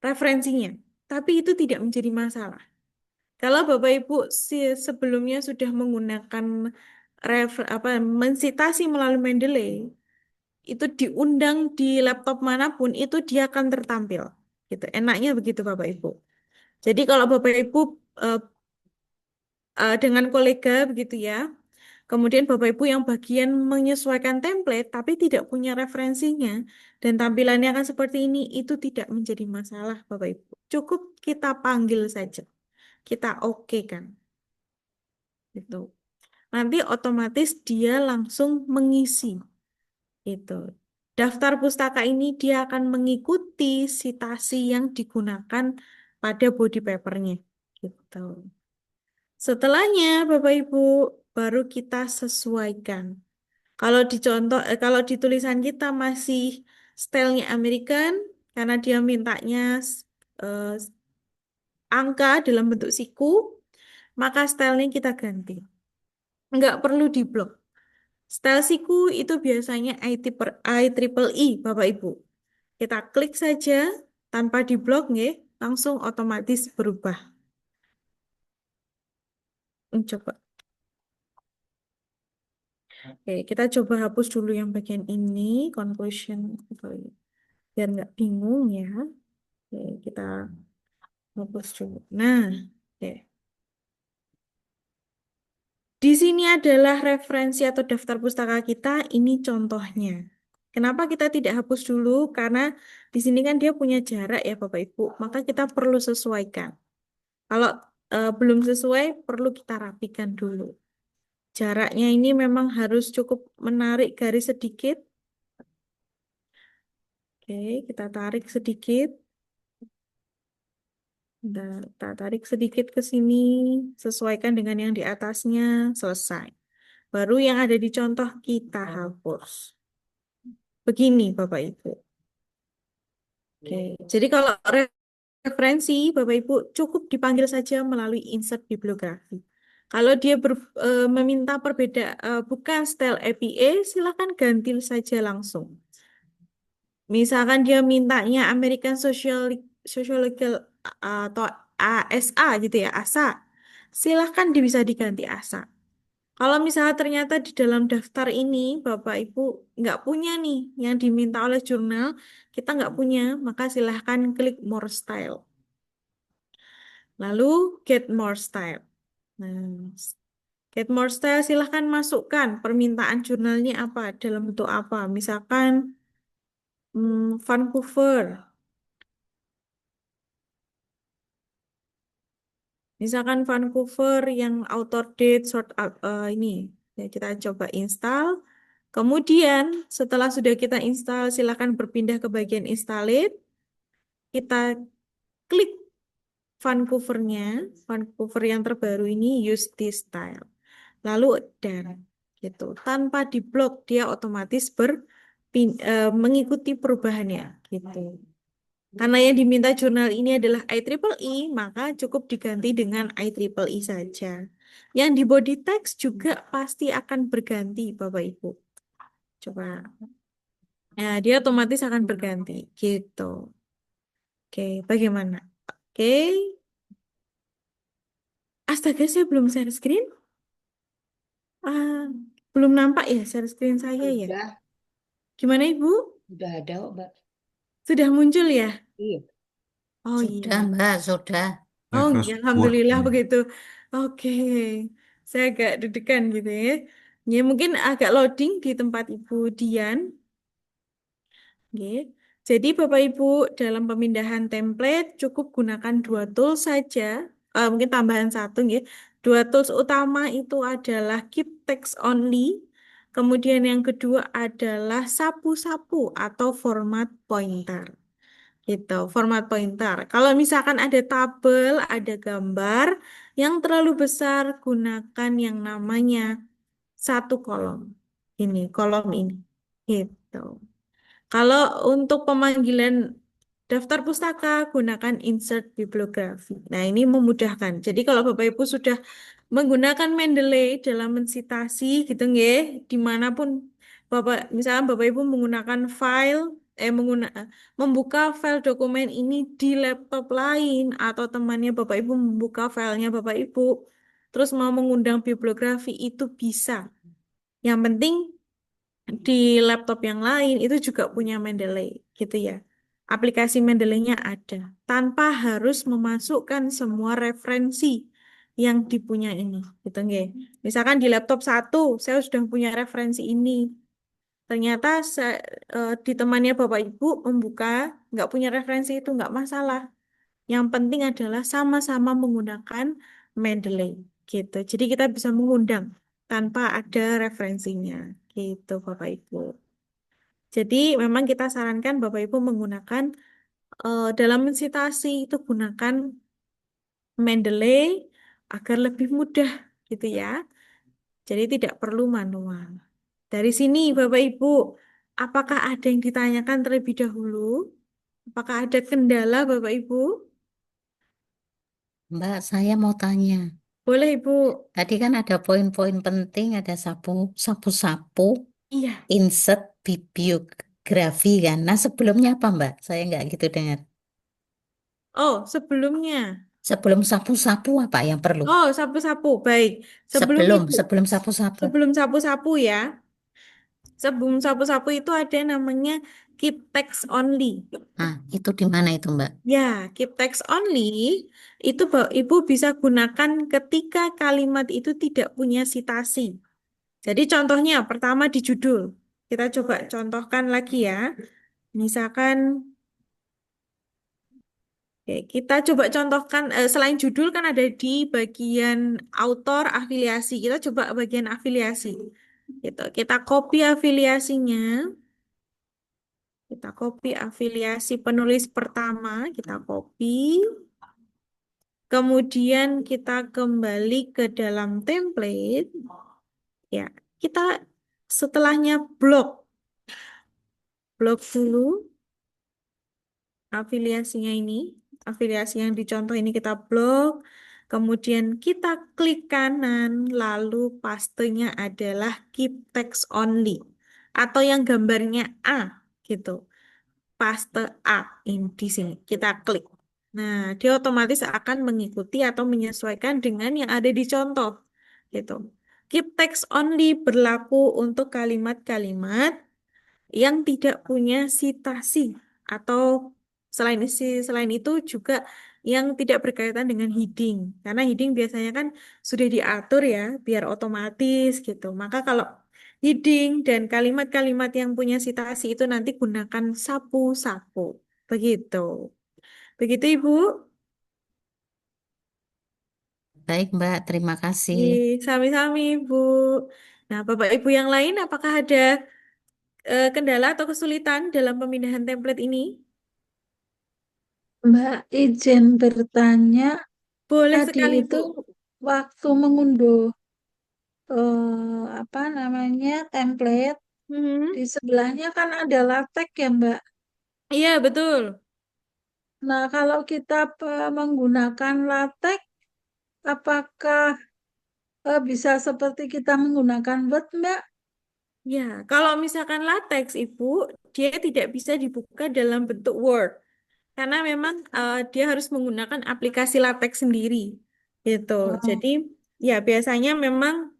referensinya. Tapi itu tidak menjadi masalah. Kalau Bapak Ibu sebelumnya sudah menggunakan mensitasi melalui Mendeley, itu diundang di laptop manapun itu dia akan tertampil. Gitu. Enaknya begitu Bapak Ibu. Jadi kalau Bapak Ibu eh, dengan kolega begitu ya, kemudian Bapak Ibu yang bagian menyesuaikan template tapi tidak punya referensinya dan tampilannya akan seperti ini, itu tidak menjadi masalah Bapak Ibu. Cukup kita panggil saja. Kita oke kan. Gitu. Nanti otomatis dia langsung mengisi itu. Daftar pustaka ini dia akan mengikuti citasi yang digunakan pada body papernya. Gitu. Setelahnya, Bapak Ibu, baru kita sesuaikan. Kalau di tulisan kita masih stylenya American, karena dia mintanya eh, angka dalam bentuk siku, maka stylenya kita ganti. Nggak perlu diblok. Style siku itu biasanya IEEE, Bapak Ibu. Kita klik saja tanpa diblok, nggih, langsung otomatis berubah. Coba. Oke, kita coba hapus dulu yang bagian ini, conclusion, biar nggak bingung ya. Oke, kita hapus dulu. Nah, oke. Di sini adalah referensi atau daftar pustaka kita, ini contohnya. Kenapa kita tidak hapus dulu? Karena di sini kan dia punya jarak ya Bapak Ibu, maka kita perlu sesuaikan. Kalau belum sesuai, perlu kita rapikan dulu. Jaraknya ini memang harus cukup menarik garis sedikit. Oke, kita tarik sedikit. Kita tarik sedikit ke sini, sesuaikan dengan yang di atasnya, selesai. Baru yang ada di contoh kita hapus. Begini Bapak Ibu. Oke, jadi kalau referensi Bapak Ibu cukup dipanggil saja melalui insert bibliografi. Kalau dia meminta bukan style APA, silakan ganti saja langsung. Misalkan dia mintanya American Sociological atau ASA gitu ya, ASA. Silahkan bisa diganti ASA. Kalau misalnya ternyata di dalam daftar ini Bapak Ibu nggak punya nih yang diminta oleh jurnal, kita nggak punya, maka silahkan klik More Style. Lalu Get More Style. Nah, Get More Style silahkan masukkan permintaan jurnalnya apa, dalam bentuk apa. Misalkan Vancouver. Misalkan Vancouver yang author date ini. Ya, kita coba install. Kemudian setelah sudah kita install, silakan berpindah ke bagian install it. Kita klik Vancouver-nya, Vancouver yang terbaru ini use this style. Lalu dan gitu. Tanpa diblok dia otomatis mengikuti perubahannya gitu. Karena yang diminta jurnal ini adalah IEEE, maka cukup diganti dengan IEEE saja. Yang di body text juga pasti akan berganti, Bapak Ibu. Coba. Nah, dia otomatis akan berganti, gitu. Oke, bagaimana? Oke. Astaga, saya belum share screen. Ah, belum nampak ya share screen saya ya. Udah, Gimana Ibu? udah ada kok, Mbak. Sudah muncul ya? Iya. Oh Sudah, iya. Mbak, sudah. Oh iya, Alhamdulillah Iya. begitu. Oke, saya agak deg-degan gitu ya. Ya mungkin agak loading di tempat Ibu Dian. Oke. Jadi Bapak Ibu dalam pemindahan template cukup gunakan dua tools saja. Mungkin tambahan satu ya. Dua tools utama itu adalah Keep Text Only. Kemudian yang kedua adalah sapu-sapu atau format pointer. Gitu, format pointer. Kalau misalkan ada tabel, ada gambar yang terlalu besar, gunakan yang namanya satu kolom. Ini, kolom ini. Gitu. Kalau untuk pemanggilan daftar pustaka, gunakan insert bibliografi. Nah, ini memudahkan. Jadi kalau Bapak Ibu sudah menggunakan Mendeley dalam mensitasi gitu nggih, dimanapun Bapak, misalnya Bapak Ibu menggunakan membuka file dokumen ini di laptop lain atau temannya Bapak Ibu membuka filenya Bapak Ibu, terus mau mengundang bibliografi itu bisa. Yang penting di laptop yang lain itu juga punya Mendeley gitu ya. Aplikasi Mendeley-nya ada tanpa harus memasukkan semua referensi yang dipunya ini gitu nggih. Misalkan di laptop satu saya sudah punya referensi ini. Ternyata di temannya Bapak Ibu membuka nggak punya referensi itu nggak masalah. Yang penting adalah sama-sama menggunakan Mendeley gitu. Jadi kita bisa mengundang tanpa ada referensinya gitu Bapak Ibu. Jadi memang kita sarankan Bapak Ibu menggunakan dalam mensitasi itu gunakan Mendeley agar lebih mudah gitu ya. Jadi tidak perlu manual. Dari sini Bapak Ibu, apakah ada yang ditanyakan terlebih dahulu? Apakah ada kendala Bapak Ibu? Mbak, saya mau tanya. Boleh Ibu. Tadi kan ada poin-poin penting, ada sapu-sapu, Iya. insert bibliografi kan. Nah, sebelumnya apa, Mbak? Saya nggak gitu dengar. Oh, sebelumnya. Sebelum sapu-sapu apa yang perlu? Oh, sapu-sapu. Baik. Sebelum Sebelum, itu, sebelum sapu-sapu. sebelum sapu-sapu ya. Sebelum sapu-sapu itu ada namanya keep text only. Nah, itu di mana itu, Mbak? Ya, keep text only itu Ibu bisa gunakan ketika kalimat itu tidak punya citasi. Jadi contohnya pertama di judul. Kita coba contohkan lagi ya. Misalkan oke, kita coba contohkan selain judul kan ada di bagian autor afiliasi. Kita coba bagian afiliasi. Gitu. Kita copy afiliasinya. Kita copy afiliasi penulis pertama, kita copy. Kemudian kita kembali ke dalam template. Ya, kita setelahnya blok dulu afiliasinya ini. Afiliasi yang dicontoh ini kita blok. Kemudian kita klik kanan, lalu pastenya adalah keep text only. Atau yang gambarnya A, gitu. Paste A ini di sini. Kita klik. Nah, dia otomatis akan mengikuti atau menyesuaikan dengan yang ada di contoh. Gitu. Keep text only berlaku untuk kalimat-kalimat yang tidak punya citasi atau selain itu juga yang tidak berkaitan dengan heading. Karena heading biasanya kan sudah diatur ya biar otomatis gitu. Maka kalau heading dan kalimat-kalimat yang punya citasi itu nanti gunakan sapu-sapu. Begitu. Begitu Ibu. Baik, Mbak. Terima kasih. Sami-sami Ibu. Nah, Bapak Ibu yang lain apakah ada kendala atau kesulitan dalam pemindahan template ini? Mbak, izin bertanya, Boleh tadi sekali itu Bu. waktu mengunduh apa namanya template Mhm. di sebelahnya kan ada latek ya Mbak. Iya, betul. Nah, kalau kita menggunakan latek, apakah bisa seperti kita menggunakan Word Mbak? Ya, kalau misalkan latex, Ibu, dia tidak bisa dibuka dalam bentuk Word. Karena memang dia harus menggunakan aplikasi latex sendiri. Gitu. Oh, Jadi, ya biasanya memang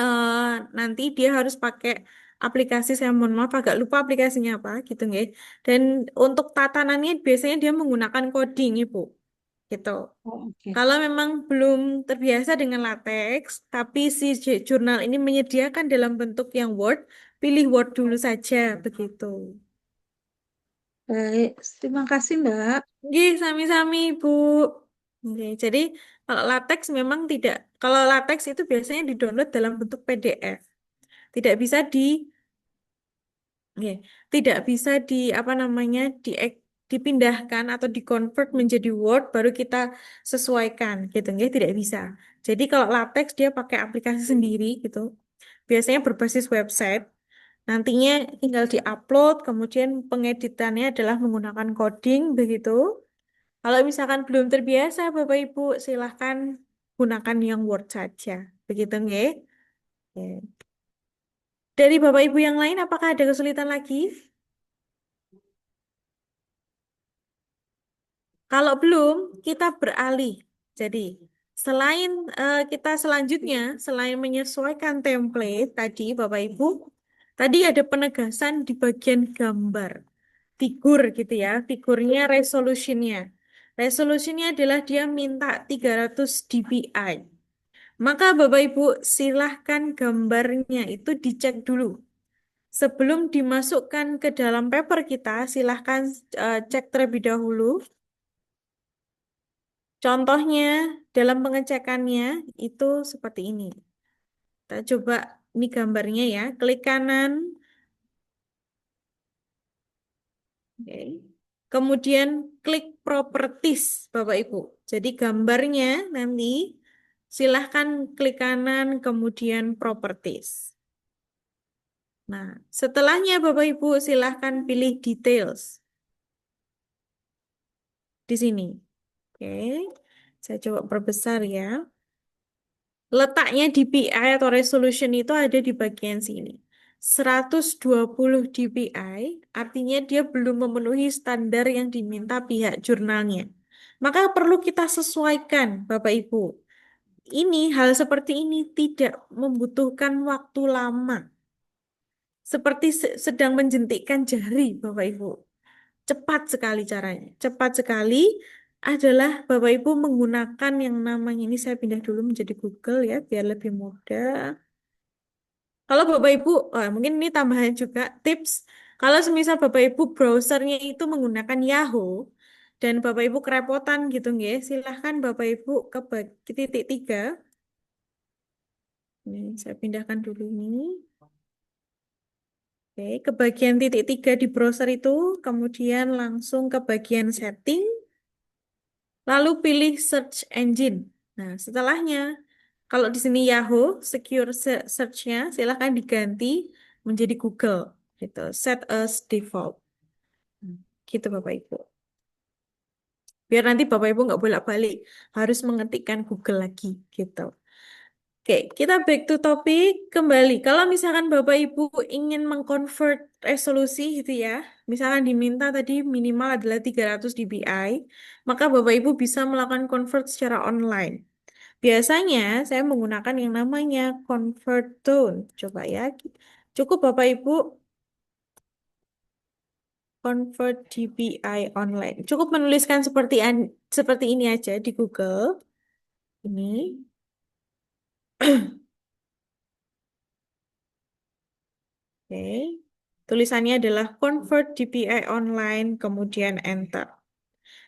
eh, nanti dia harus pakai aplikasi, saya mohon maaf agak lupa aplikasinya apa, gitu nggih. Dan untuk tatanannya biasanya dia menggunakan coding, Ibu. Gitu. oh, oke. Kalau memang belum terbiasa dengan latex, tapi si jurnal ini menyediakan dalam bentuk yang Word, pilih Word dulu saja, begitu. Baik, terima kasih Mbak. Nggih, sami-sami Ibu. Oke, jadi kalau latex itu biasanya di-download dalam bentuk PDF. Tidak bisa di Oke, tidak bisa apa namanya, dipindahkan atau di-convert menjadi Word baru kita sesuaikan gitu, nggih, tidak bisa. Jadi kalau latex dia pakai aplikasi sendiri gitu. Biasanya berbasis website. Nantinya tinggal di-upload, kemudian pengeditannya adalah menggunakan coding begitu. Kalau misalkan belum terbiasa Bapak Ibu, silahkan gunakan yang Word saja. Begitu nggih? Oke. Dari Bapak Ibu yang lain apakah ada kesulitan lagi? Kalau belum, kita beralih. Jadi, selain kita selanjutnya, selain menyesuaikan template tadi, Bapak Ibu, tadi ada penegasan di bagian gambar, figur gitu ya, figurnya resolutionnya. Resolutionnya adalah dia minta 300 dpi. Maka Bapak Ibu silahkan gambarnya itu dicek dulu. Sebelum dimasukkan ke dalam paper kita, silahkan cek terlebih dahulu. Contohnya dalam pengecekannya itu seperti ini. Kita coba ini gambarnya ya. Klik kanan. Oke. Kemudian klik properties Bapak Ibu. Jadi gambarnya nanti silahkan klik kanan kemudian properties. Nah, setelahnya Bapak Ibu silahkan pilih details di sini. Oke. Saya coba perbesar ya. Letaknya DPI atau resolution itu ada di bagian sini. 120 dpi artinya dia belum memenuhi standar yang diminta pihak jurnalnya. Maka perlu kita sesuaikan, Bapak Ibu. Hal seperti ini tidak membutuhkan waktu lama. Seperti sedang menjentikkan jari, Bapak Ibu. Cepat sekali caranya. Cepat sekali adalah Bapak Ibu menggunakan yang namanya, ini saya pindah dulu menjadi Google ya, biar lebih mudah. Kalau Bapak Ibu, mungkin ini tambahan juga tips. Kalau semisal Bapak Ibu browsernya itu menggunakan Yahoo dan Bapak Ibu kerepotan gitu nggih, silahkan Bapak Ibu ke titik tiga. Ini saya pindahkan dulu ini. Oke, ke bagian titik tiga di browser itu, kemudian langsung ke bagian setting, lalu pilih search engine. Nah, setelahnya, kalau di sini Yahoo, secure search-nya silahkan diganti menjadi Google. Gitu. Set as default. Gitu Bapak Ibu. Biar nanti Bapak Ibu nggak bolak-balik, harus mengetikkan Google lagi. Gitu. Oke, kita back to topic kembali. Kalau misalkan Bapak Ibu ingin mengconvert resolusi gitu ya, misalkan diminta tadi minimal adalah 300 dpi, maka Bapak Ibu bisa melakukan convert secara online. Biasanya saya menggunakan yang namanya convert tone. Coba ya. Cukup Bapak Ibu convert dpi online. Cukup menuliskan seperti ini aja di Google. Ini. Oke. Tulisannya adalah convert dpi online, kemudian enter.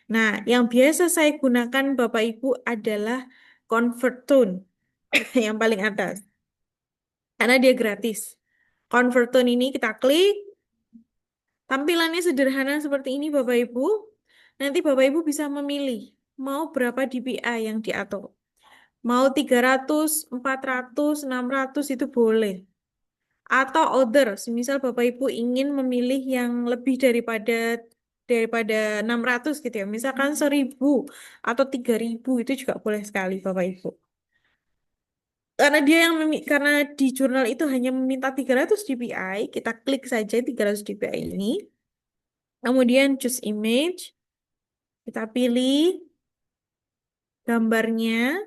Nah, yang biasa saya gunakan Bapak Ibu adalah convert tone yang paling atas. Karena dia gratis. Convert tone ini kita klik. Tampilannya sederhana seperti ini Bapak Ibu. Nanti Bapak Ibu bisa memilih mau berapa dpi yang diatur. Mau 300, 400, 600 itu boleh. Atau other, misal Bapak Ibu ingin memilih yang lebih daripada 600 gitu ya. Misalkan 1000 atau 3000 itu juga boleh sekali Bapak Ibu. Karena di jurnal itu hanya meminta 300 dpi, kita klik saja 300 dpi ini. Kemudian choose image. Kita pilih gambarnya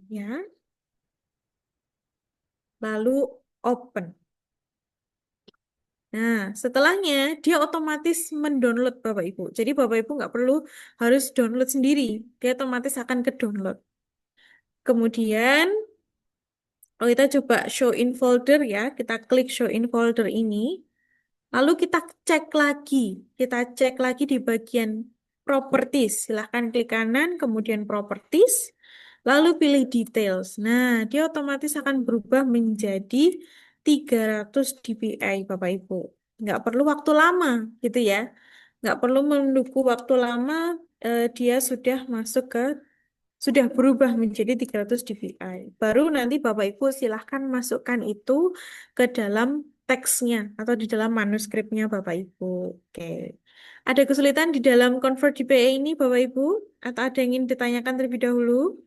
ya. Lalu open. Nah, setelahnya dia otomatis mendownload Bapak Ibu. Jadi Bapak Ibu nggak perlu harus download sendiri. Dia otomatis akan ke download. Kemudian, kalau kita coba show in folder ya, kita klik show in folder ini. Lalu kita cek lagi di bagian properties. Silahkan klik kanan, kemudian properties, lalu pilih details. Nah, dia otomatis akan berubah menjadi 300 dpi, Bapak Ibu. Nggak perlu waktu lama, gitu ya. Nggak perlu menunggu waktu lama, dia sudah berubah menjadi 300 dpi. Baru nanti Bapak Ibu silahkan masukkan itu ke dalam teksnya atau di dalam manuskripnya Bapak Ibu. Oke. Ada kesulitan di dalam convert dpi ini Bapak Ibu? Atau ada yang ingin ditanyakan terlebih dahulu?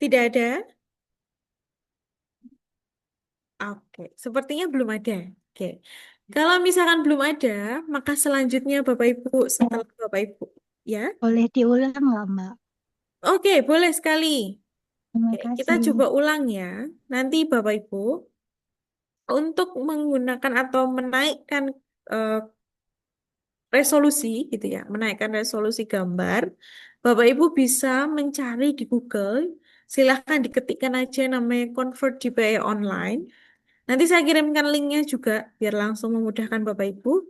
Tidak ada? Oke, sepertinya belum ada. Oke. Kalau misalkan belum ada, maka selanjutnya Bapak Ibu setelah Bapak Ibu, ya. Boleh diulang nggak, Mbak? Oke, boleh sekali. Terima Oke, kita kasih. coba ulang ya. Nanti Bapak Ibu untuk menggunakan atau menaikkan eh, resolusi gitu ya, menaikkan resolusi gambar, Bapak Ibu bisa mencari di Google. Silahkan diketikkan aja namanya Convert DPI Online. Nanti saya kirimkan linknya juga biar langsung memudahkan Bapak Ibu.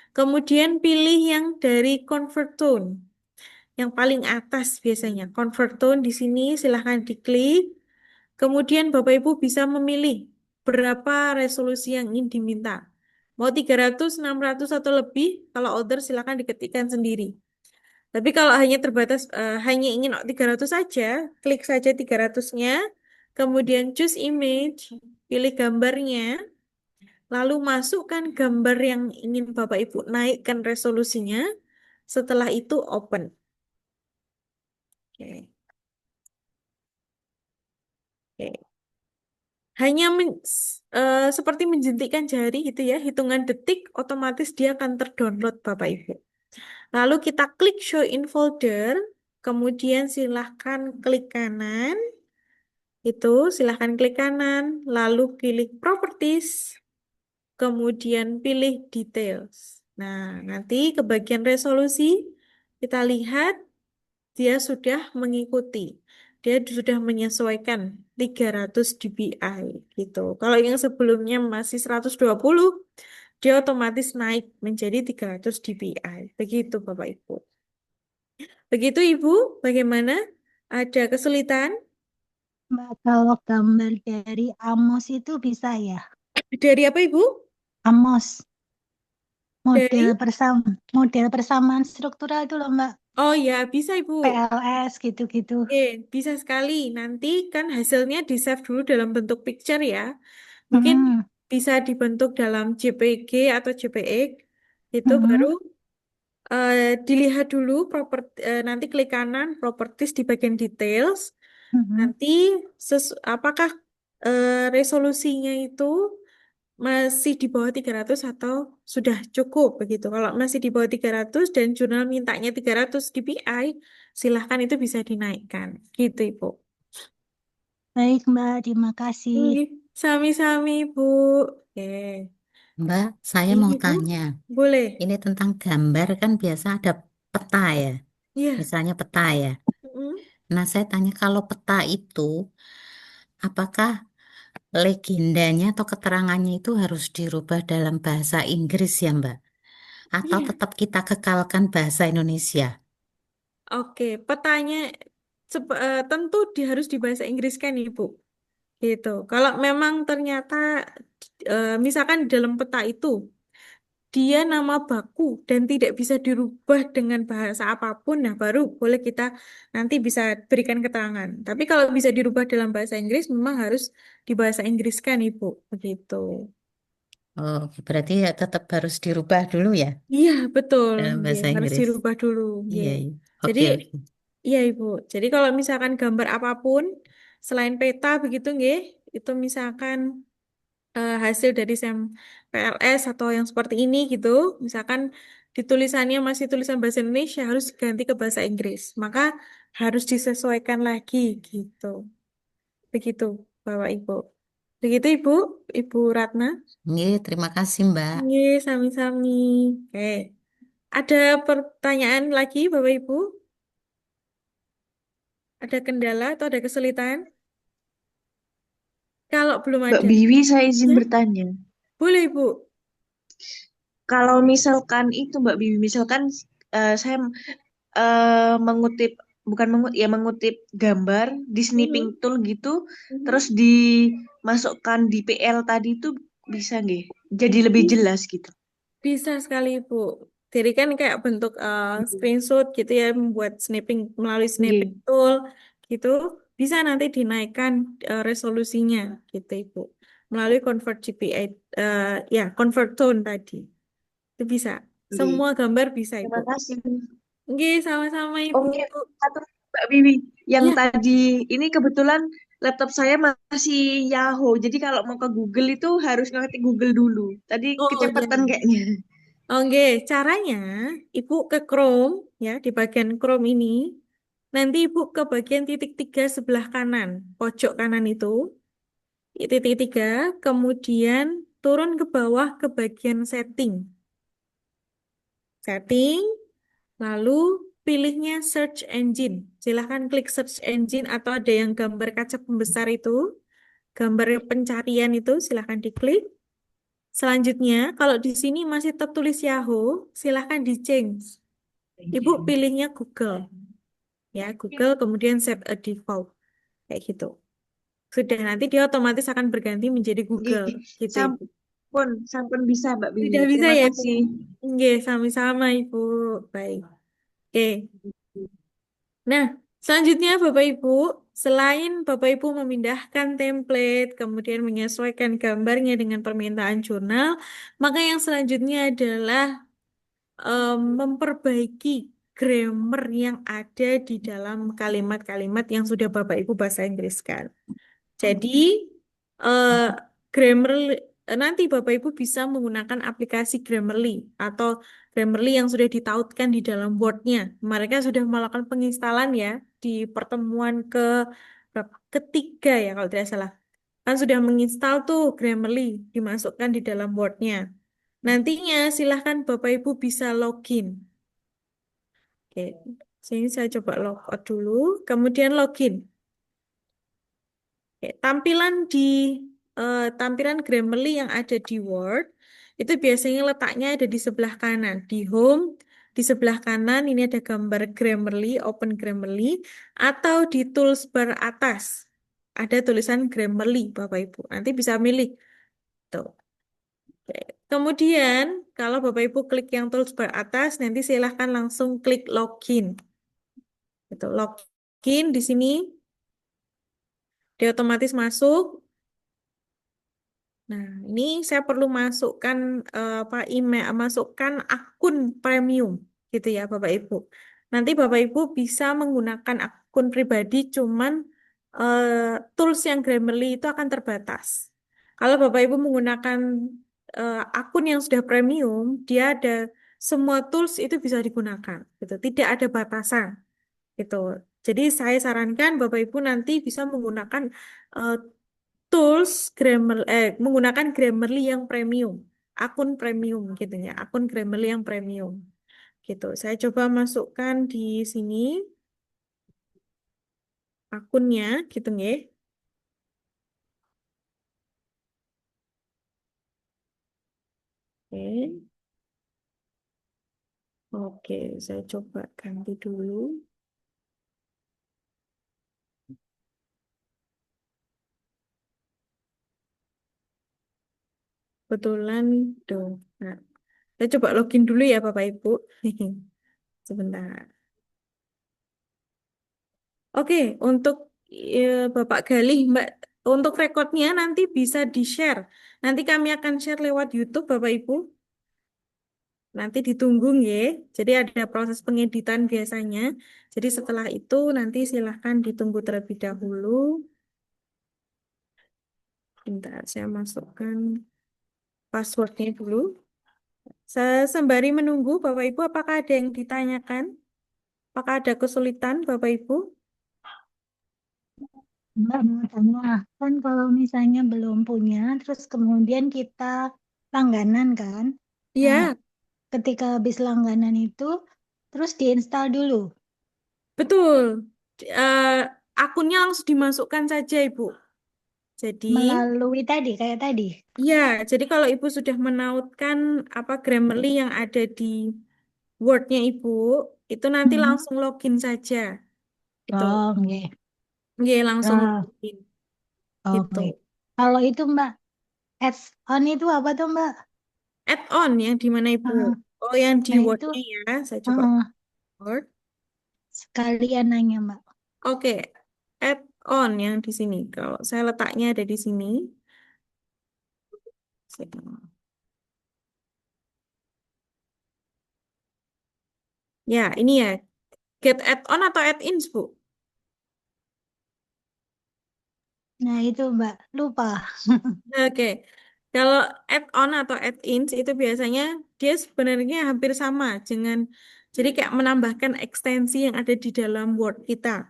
Kemudian pilih yang dari Convert Tone. Yang paling atas biasanya. Convert Tone di sini silahkan diklik. Kemudian Bapak Ibu bisa memilih berapa resolusi yang ingin diminta. Mau 300, 600 atau lebih, kalau order silahkan diketikkan sendiri. Tapi kalau hanya terbatas, hanya ingin 300 saja, klik saja 300-nya, kemudian choose image, pilih gambarnya, lalu masukkan gambar yang ingin Bapak Ibu naikkan resolusinya, setelah itu open. Oke. Oke. Hanya seperti menjentikkan jari gitu ya, hitungan detik otomatis dia akan terdownload Bapak Ibu. Lalu kita klik show in folder, kemudian silahkan klik kanan, itu silahkan klik kanan, lalu pilih properties, kemudian pilih details. Nah, nanti ke bagian resolusi, kita lihat dia sudah mengikuti. Dia sudah menyesuaikan 300 dpi gitu. Kalau yang sebelumnya masih 120, dia otomatis naik menjadi 300 dpi. Begitu Bapak Ibu. Begitu Ibu, bagaimana? Ada kesulitan? Mbak, kalau gambar dari Amos itu bisa ya? Dari apa Ibu? Amos, model Dari? model persamaan struktural itu loh, Mbak. Oh ya, bisa Ibu. PLS gitu-gitu. Bisa sekali. Nanti kan hasilnya di-save dulu dalam bentuk picture ya. Mungkin Mm-mm. bisa dibentuk dalam JPG atau JPEG. Itu baru Mm-mm. eh, dilihat dulu nanti klik kanan properties di bagian details. Mm-mm. Nanti apakah resolusinya itu masih di bawah 300 atau sudah cukup begitu. Kalau masih di bawah 300 dan jurnal mintanya 300 dpi, silahkan itu bisa dinaikkan. Gitu, Ibu. Baik, Mbak. Terima kasih. Nggih, sami-sami, Bu. Oke. Mbak, saya Ini, mau Bu. tanya. Boleh. Ini tentang gambar kan biasa ada peta ya. Iya. Misalnya peta ya. Mm. Nah, saya tanya kalau peta itu, apakah legendanya atau keterangannya itu harus dirubah dalam bahasa Inggris ya, Mbak? Atau Iya. tetap kita kekalkan bahasa Indonesia? Oke, petanya tentu harus di bahasa Inggris kan, Ibu. Gitu. Kalau memang ternyata misalkan di dalam peta itu dia nama baku dan tidak bisa dirubah dengan bahasa apapun, nah baru boleh kita nanti bisa berikan keterangan. Tapi kalau bisa dirubah dalam bahasa Inggris, memang harus di bahasa Inggris kan, Ibu. Begitu. Oh, berarti ya tetap harus dirubah dulu ya Iya, betul. dalam Nggih, bahasa harus Inggris. dirubah dulu. Iya, Nggih. iya. Jadi, Oke, oke. iya Ibu. Jadi kalau misalkan gambar apapun selain peta begitu nggih, itu misalkan hasil dari PLS atau yang seperti ini gitu, misalkan di tulisannya masih tulisan bahasa Indonesia harus ganti ke bahasa Inggris. Maka harus disesuaikan lagi gitu. Begitu, Bapak Ibu. Begitu Ibu, Ibu Ratna. Iya, terima kasih, Mbak. Nggih, sami-sami. Oke. Ada pertanyaan lagi, Bapak Ibu? Ada kendala atau ada kesulitan? Kalau belum Mbak ada, Biwi, saya izin ya bertanya. boleh Ibu. Kalau misalkan itu Mbak Biwi, misalkan saya mengutip, bukan ya mengutip gambar di snipping Mhm, tool gitu, mhm. terus dimasukkan di PL tadi itu bisa nggih? Jadi lebih jelas gitu. Bisa sekali Ibu. Jadi kan kayak bentuk screenshot gitu ya, membuat snapping melalui snapping Nggih. tool gitu, bisa nanti dinaikkan resolusinya gitu Ibu. Melalui convert GPA, ya convert tone tadi. Itu bisa. Nggih. Semua gambar bisa Ibu. Terima kasih. Oke, sama-sama Oh Ibu. iya, satu Mbak Biwi, yang Ya, tadi ini kebetulan laptop saya masih Yahoo. Jadi kalau mau ke Google itu harus ngetik Google dulu. Tadi oh ya. kecepatan kayaknya. Oke, caranya Ibu ke Chrome ya, di bagian Chrome ini. Nanti Ibu ke bagian titik tiga sebelah kanan, pojok kanan itu, titik tiga, kemudian turun ke bawah ke bagian setting. Setting, lalu pilihnya search engine. Silahkan klik search engine atau ada yang gambar kaca pembesar itu, gambar pencarian itu silahkan diklik. Selanjutnya, kalau di sini masih tertulis Yahoo, silahkan di change. Ibu pilihnya Google, ya Google, kemudian set a default, kayak gitu. Sudah nanti dia otomatis akan berganti menjadi Nggih, Google, gitu Ibu. sampun, sampun bisa Mbak Biwi. Sudah bisa Terima ya Ibu? kasih. Oke, sama-sama Ibu. Baik. Oke. Nah, selanjutnya Bapak Ibu, selain Bapak Ibu memindahkan template, kemudian menyesuaikan gambarnya dengan permintaan jurnal, maka yang selanjutnya adalah memperbaiki grammar yang ada di dalam kalimat-kalimat yang sudah Bapak Ibu bahasa Inggriskan. Jadi, eh, Grammarly, nanti Bapak Ibu bisa menggunakan aplikasi Grammarly atau Grammarly yang sudah ditautkan di dalam Word-nya. Mereka sudah melakukan penginstalan ya di pertemuan ketiga ya kalau tidak salah. Kan sudah menginstal tuh Grammarly, dimasukkan di dalam Word-nya. Nantinya silahkan Bapak Ibu bisa login. Oke, sini saya coba logout dulu, kemudian login. Oke, tampilan Grammarly yang ada di Word itu biasanya letaknya ada di sebelah kanan, di home, di sebelah kanan ini ada gambar Grammarly, open Grammarly, atau di toolbar atas ada tulisan Grammarly, Bapak Ibu. Nanti bisa milih tuh. Oke. Kemudian kalau Bapak Ibu klik yang toolbar atas, nanti silahkan langsung klik login. Itu login di sini, dia otomatis masuk. Nah, ini saya perlu masukkan apa email, masukkan akun premium gitu ya, Bapak Ibu. Nanti Bapak Ibu bisa menggunakan akun pribadi, cuman eh, tools yang Grammarly itu akan terbatas. Kalau Bapak Ibu menggunakan akun yang sudah premium, dia ada semua tools itu bisa digunakan, gitu. Tidak ada batasan, gitu. Jadi saya sarankan Bapak Ibu nanti bisa menggunakan eh, menggunakan Grammarly yang premium, akun premium gitu ya, akun Grammarly yang premium gitu. Saya coba masukkan di sini akunnya gitu ya. Oke. Oke, saya coba ganti dulu. Kebetulan tuh. Nah, saya coba login dulu ya Bapak Ibu. Sebentar. Oke, untuk Bapak Galih, Mbak, untuk rekodnya nanti bisa di-share. Nanti kami akan share lewat YouTube, Bapak Ibu. Nanti ditunggu ya. Jadi ada proses pengeditan biasanya. Jadi setelah itu nanti silahkan ditunggu terlebih dahulu. Bentar, saya masukkan passwordnya dulu. Saya sembari menunggu, Bapak Ibu, apakah ada yang ditanyakan? Apakah ada kesulitan, Bapak Ibu? Mbak mau tanya, kan kalau misalnya belum punya, terus kemudian kita langganan kan? Nah, Iya, ketika habis langganan itu, terus diinstal dulu. betul. Eh, akunnya langsung dimasukkan saja, Ibu. Jadi, Melalui tadi, kayak tadi. ya, jadi kalau Ibu sudah menautkan apa Grammarly yang ada di Word-nya Ibu, itu nanti Hmm. langsung login saja. Gitu. Oh, nggih. Nggih, langsung Nah, login. oh, Gitu. nggih. Kalau itu Mbak, ads on itu apa tuh Mbak? Add-on yang di mana Ibu? Ah, Oh, yang di nah itu Word-nya ya. Saya coba Word. sekalian nanya Mbak. Oke, add-on yang di sini. Kalau saya letaknya ada di sini. Ya, ini ya. Get add-on atau add-ins, Bu? Nah itu Mbak, lupa. Oke. Kalau add-on atau add-ins itu biasanya dia sebenarnya hampir sama dengan jadi kayak menambahkan ekstensi yang ada di dalam Word kita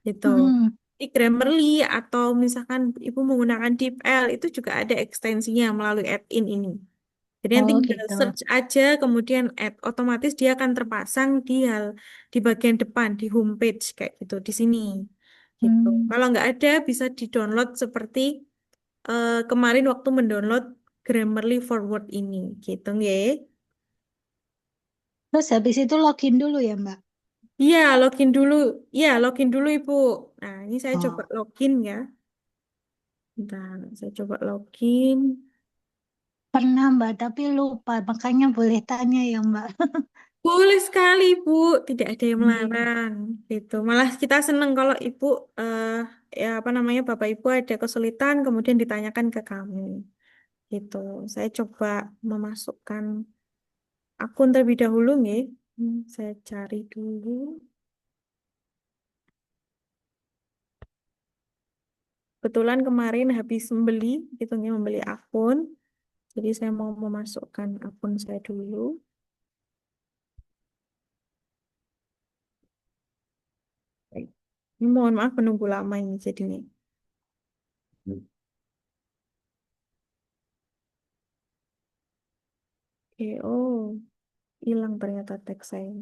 gitu. Hmm. Di Grammarly atau misalkan Ibu menggunakan DeepL itu juga ada ekstensinya melalui add-in ini. Jadi yang Oh tinggal gitu. search aja kemudian add otomatis dia akan terpasang di bagian depan di homepage kayak gitu di sini gitu. Hmm. Kalau nggak ada bisa di-download seperti kemarin waktu mendownload Grammarly Forward ini gitu nggih. Terus habis itu login dulu ya Mbak? Iya, login dulu. Iya, login dulu Ibu. Nah, ini saya coba Oh, login ya. Bentar, saya coba login. pernah Mbak, tapi lupa. Makanya boleh tanya ya Mbak. Boleh sekali, Ibu. Tidak ada yang Nggih. melarang. Gitu. Malah kita seneng kalau Ibu, ya apa namanya, Bapak Ibu ada kesulitan, kemudian ditanyakan ke kami. Gitu. Saya coba memasukkan akun terlebih dahulu, nih. Saya cari dulu. Kebetulan kemarin habis membeli, gitu ya, membeli akun. Jadi saya mau memasukkan akun saya dulu. Baik. Ini mohon maaf menunggu lama ini jadinya. Oke, oh, hilang ternyata teks saya.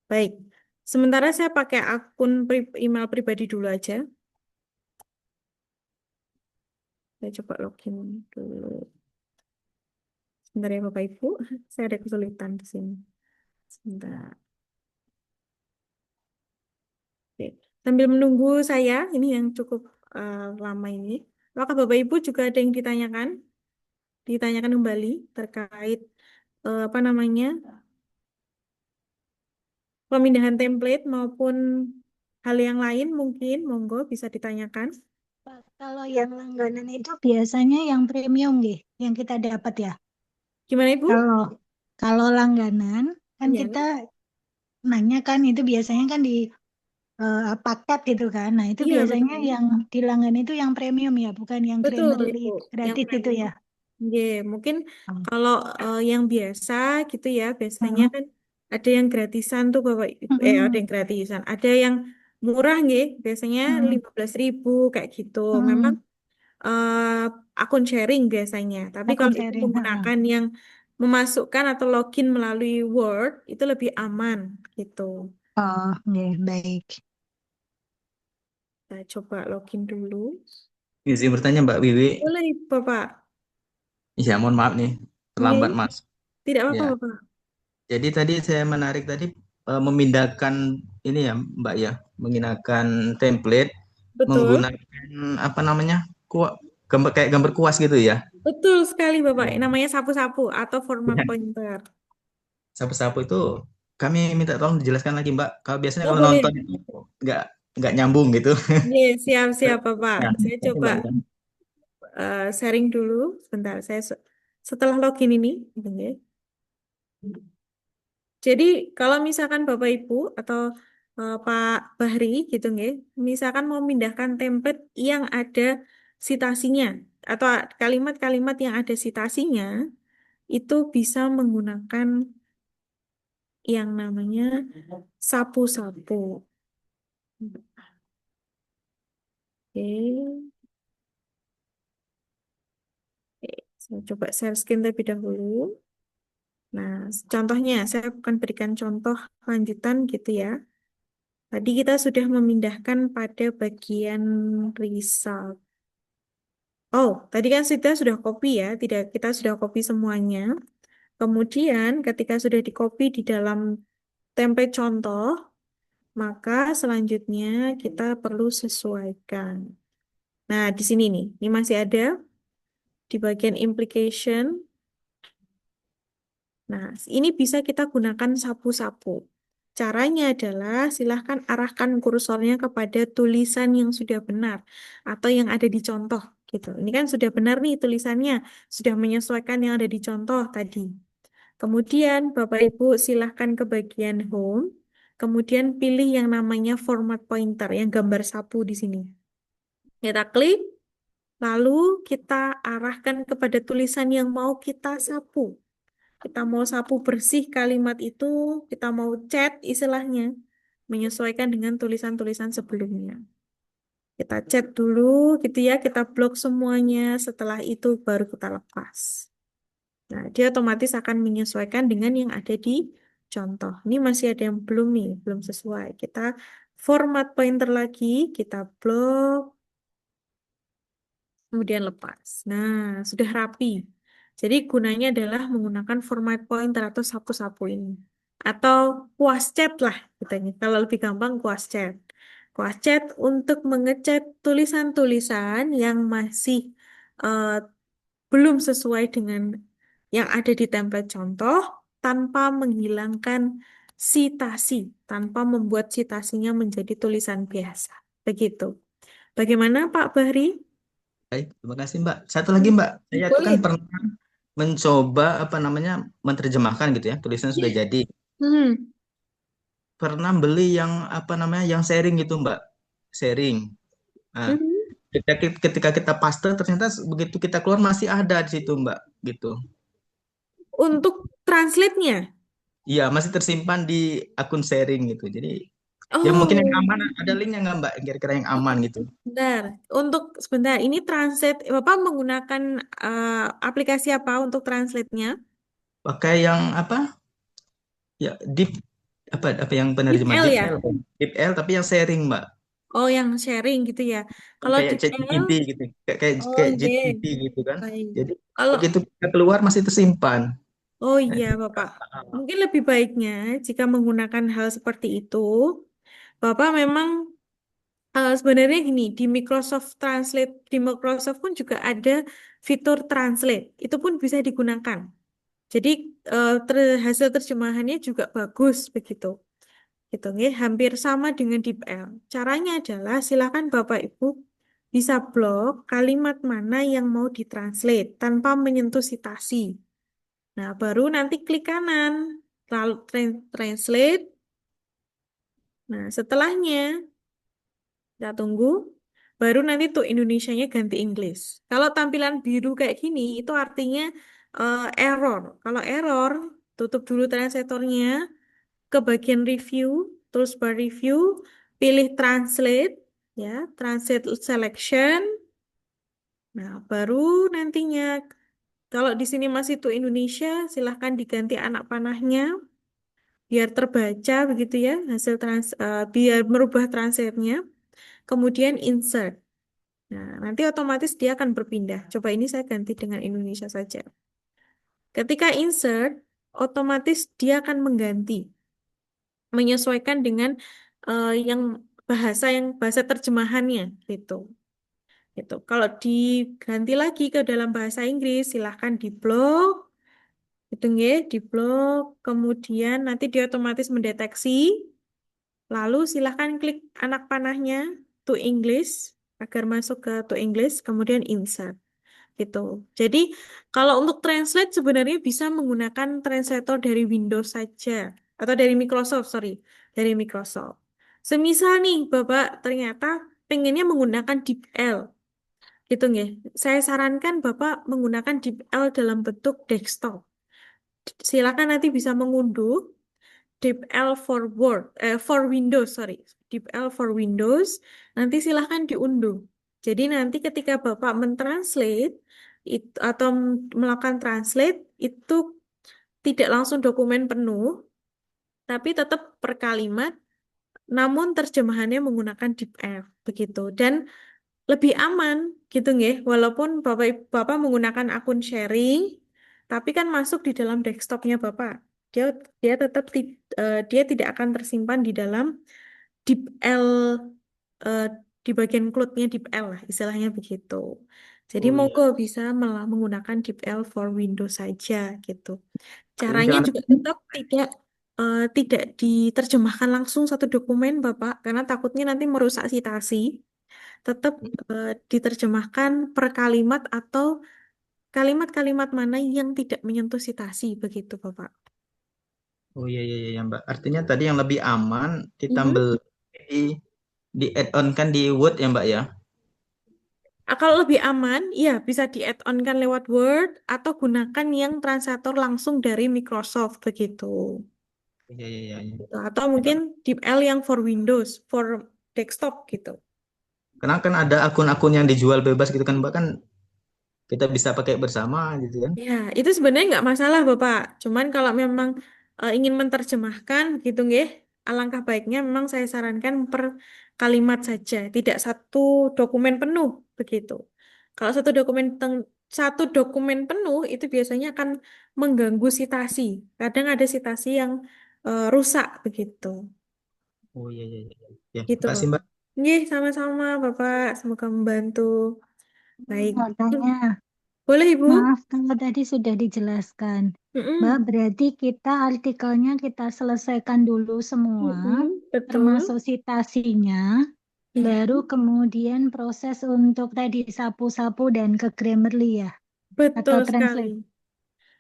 Baik, sementara saya pakai akun email pribadi dulu aja. Saya coba login dulu. Sebentar ya Bapak Ibu, saya ada kesulitan di sini. Sebentar. Oke. Sambil menunggu saya, ini yang cukup lama ini. Apakah Bapak Ibu juga ada yang ditanyakan? Ditanyakan kembali terkait apa namanya pemindahan template maupun hal yang lain mungkin monggo bisa ditanyakan. Pak, kalau yang langganan itu biasanya yang premium nggih, yang kita dapat ya. Gimana Ibu? Kalau kalau langganan kan Ya, kita nanya kan itu biasanya kan di paket gitu kan. Nah, itu iya biasanya betul. yang di langganan itu yang premium ya, bukan yang Betul Grammarly Ibu, yang gratis itu ya. premium. Iya, mungkin Oh. kalau yang biasa gitu ya, biasanya Heeh. kan ada yang gratisan tuh Bapak Ibu. Ada Mm-mm. yang gratisan, ada yang murah nggih, biasanya Mm-mm. 15.000 kayak gitu. Memang Mm-mm. akun sharing biasanya. Tapi Akun kalau Ibu sharing. Heeh. menggunakan yang memasukkan atau login melalui Word, itu lebih aman gitu. Oh, nggih, baik. Saya coba login dulu. Izin bertanya Mbak Wiwi. Boleh Bapak? Ya, mohon maaf nih, Nggih, terlambat Mas. tidak apa-apa Ya, Bapak. jadi tadi saya menarik tadi memindahkan ini ya Mbak ya, menggunakan template, Betul. menggunakan apa namanya, gambar kayak gambar kuas gitu ya. Betul sekali Bapak. Ya. Namanya sapu-sapu atau format pointer. Sapu-sapu itu kami minta tolong dijelaskan lagi Mbak. Kalau biasanya Oh kalau nonton boleh. itu nggak nggak nyambung gitu. Oke, siap-siap Bapak. Ya, Saya oke, coba Mbak. sharing dulu. Sebentar. Setelah login ini. Gitu ya. Jadi kalau misalkan Bapak Ibu atau Pak Bahri gitu nggih, misalkan mau memindahkan template yang ada citasinya atau kalimat-kalimat yang ada citasinya itu bisa menggunakan yang namanya sapu-sapu. Oke. Oke, saya coba share screen terlebih dahulu. Nah, contohnya saya akan berikan contoh lanjutan gitu ya. Tadi kita sudah memindahkan pada bagian result. Oh, tadi kan kita sudah copy ya, tidak kita sudah copy semuanya. Kemudian ketika sudah di copy di dalam template contoh, maka selanjutnya kita perlu sesuaikan. Nah, di sini nih, ini masih ada di bagian implication. Nah, ini bisa kita gunakan sapu-sapu. Caranya adalah silahkan arahkan kursornya kepada tulisan yang sudah benar atau yang ada di contoh gitu. Ini kan sudah benar nih tulisannya, sudah menyesuaikan yang ada di contoh tadi. Kemudian Bapak Ibu silahkan ke bagian home, kemudian pilih yang namanya format pointer, yang gambar sapu di sini. Kita klik, lalu kita arahkan kepada tulisan yang mau kita sapu. Kita mau sapu bersih kalimat itu, kita mau cat istilahnya, menyesuaikan dengan tulisan-tulisan sebelumnya. Kita cat dulu gitu ya, kita blok semuanya, setelah itu baru kita lepas. Nah, dia otomatis akan menyesuaikan dengan yang ada di contoh. Ini masih ada yang belum nih, belum sesuai. Kita format pointer lagi, kita blok, kemudian lepas. Nah, sudah rapi. Jadi gunanya adalah menggunakan format pointer atau sapu-sapu ini. Atau kuas chat lah katanya. Kalau lebih gampang kuas chat. Kuas chat untuk mengecat tulisan-tulisan yang masih eh, belum sesuai dengan yang ada di template contoh tanpa menghilangkan sitasi, tanpa membuat sitasinya menjadi tulisan biasa. Begitu. Bagaimana Pak Bahri? Baik, terima kasih Mbak. Satu lagi Mbak, saya itu kan Boleh. pernah mencoba apa namanya menerjemahkan gitu ya, tulisan sudah jadi. Hmm. Pernah beli yang apa namanya yang sharing gitu Mbak, sharing. Nah, Mhm. ketika kita paste ternyata begitu kita keluar masih ada di situ Mbak, gitu. Untuk translate-nya. Iya, masih tersimpan di akun sharing gitu. Jadi ya mungkin yang Oh, aman ada linknya nggak Mbak? Kira-kira yang aman gitu. sebentar. Untuk sebentar, ini translate. Bapak menggunakan aplikasi apa untuk translate-nya? Pakai yang apa? Ya deep apa yang penerjemah DeepL DeepL, ya? DeepL tapi yang sharing Mbak. Oh, yang sharing gitu ya. Kalau Kayak DeepL, ChatGPT gitu. Kayak oh kayak iya. GPT gitu kan. Baik. Jadi Kalau, begitu kita keluar masih tersimpan. oh Nah, iya Bapak. Mungkin lebih baiknya jika menggunakan hal seperti itu, Bapak memang sebenarnya gini, di Microsoft Translate, di Microsoft pun juga ada fitur translate. Itu pun bisa digunakan. Jadi hasil terjemahannya juga bagus begitu. Gitu ya, hampir sama dengan DeepL. Caranya adalah silakan Bapak Ibu bisa blok kalimat mana yang mau ditranslate tanpa menyentuh sitasi. Nah, baru nanti klik kanan, lalu translate. Nah, setelahnya kita tunggu, baru nanti tuh Indonesianya ganti Inggris. Kalau tampilan biru kayak gini, itu artinya error. Kalau error, tutup dulu translatornya, ke bagian review, terus bar review, pilih translate, ya, translate selection. Nah, baru nantinya kalau di sini masih tuh Indonesia, silahkan diganti anak panahnya biar terbaca begitu ya biar merubah translate-nya. Kemudian insert. Nah, nanti otomatis dia akan berpindah. Coba ini saya ganti dengan Indonesia saja. Ketika insert, otomatis dia akan mengganti, menyesuaikan dengan yang bahasa terjemahannya gitu. Gitu. Kalau diganti lagi ke dalam bahasa Inggris, silahkan diblok, gitu ya, diblok. Kemudian nanti dia otomatis mendeteksi. Lalu silahkan klik anak panahnya to English agar masuk ke to English, kemudian insert. Gitu. Jadi kalau untuk translate sebenarnya bisa menggunakan translator dari Windows saja atau dari Microsoft, sorry, dari Microsoft. Semisal nih Bapak ternyata pengennya menggunakan DeepL, gitu nggih. Saya sarankan Bapak menggunakan DeepL dalam bentuk desktop. Silakan nanti bisa mengunduh DeepL for for Windows, sorry. DeepL for Windows, nanti silahkan diunduh. Jadi nanti ketika Bapak mentranslate atau melakukan translate, itu tidak langsung dokumen penuh, tapi tetap per kalimat, namun terjemahannya menggunakan DeepL, begitu. Dan lebih aman gitu nggih. Walaupun Bapak menggunakan akun sharing, tapi kan masuk di dalam desktopnya Bapak. Dia dia tetap dia tidak akan tersimpan di dalam DeepL eh, di bagian cloud-nya DeepL lah, istilahnya begitu. Jadi Oh iya. monggo bisa menggunakan DeepL for Windows saja gitu. Artinya Caranya jangan. juga tetap tidak diterjemahkan langsung satu dokumen, Bapak, karena takutnya nanti merusak citasi. Tetap diterjemahkan per kalimat atau kalimat-kalimat mana yang tidak menyentuh citasi, begitu, Bapak. Oh iya iya iya Mbak. Artinya tadi yang lebih aman Mhm. ditambah di add-on kan di Word ya Mbak ya. Kalau lebih aman, ya bisa di-add-on kan lewat Word atau gunakan yang translator langsung dari Microsoft, begitu. Iya iya iya. Iya. Gitu. Atau mungkin DeepL yang for Windows, for desktop gitu. Karena kan ada akun-akun yang dijual bebas gitu kan Mbak kan kita bisa pakai bersama gitu kan. Ya, itu sebenarnya nggak masalah, Bapak. Cuman kalau memang ingin menerjemahkan, gitu nggih, alangkah baiknya memang saya sarankan per kalimat saja, tidak satu dokumen penuh, begitu. Kalau satu dokumen penuh itu biasanya akan mengganggu citasi. Kadang ada citasi yang rusak, begitu. Oh iya iya iya. Ya, Gitu, makasih Bapak. Mbak. Nggih, sama-sama, Bapak. Semoga membantu. Baik. Mau tanya, Boleh, Ibu? maaf kalau tadi sudah dijelaskan. Mbak, Mm-mm. berarti kita artikelnya kita selesaikan dulu semua, Mm-mm. Betul. termasuk citasinya, Iya. baru kemudian proses untuk tadi sapu-sapu dan ke Grammarly ya, atau Betul sekali. translate.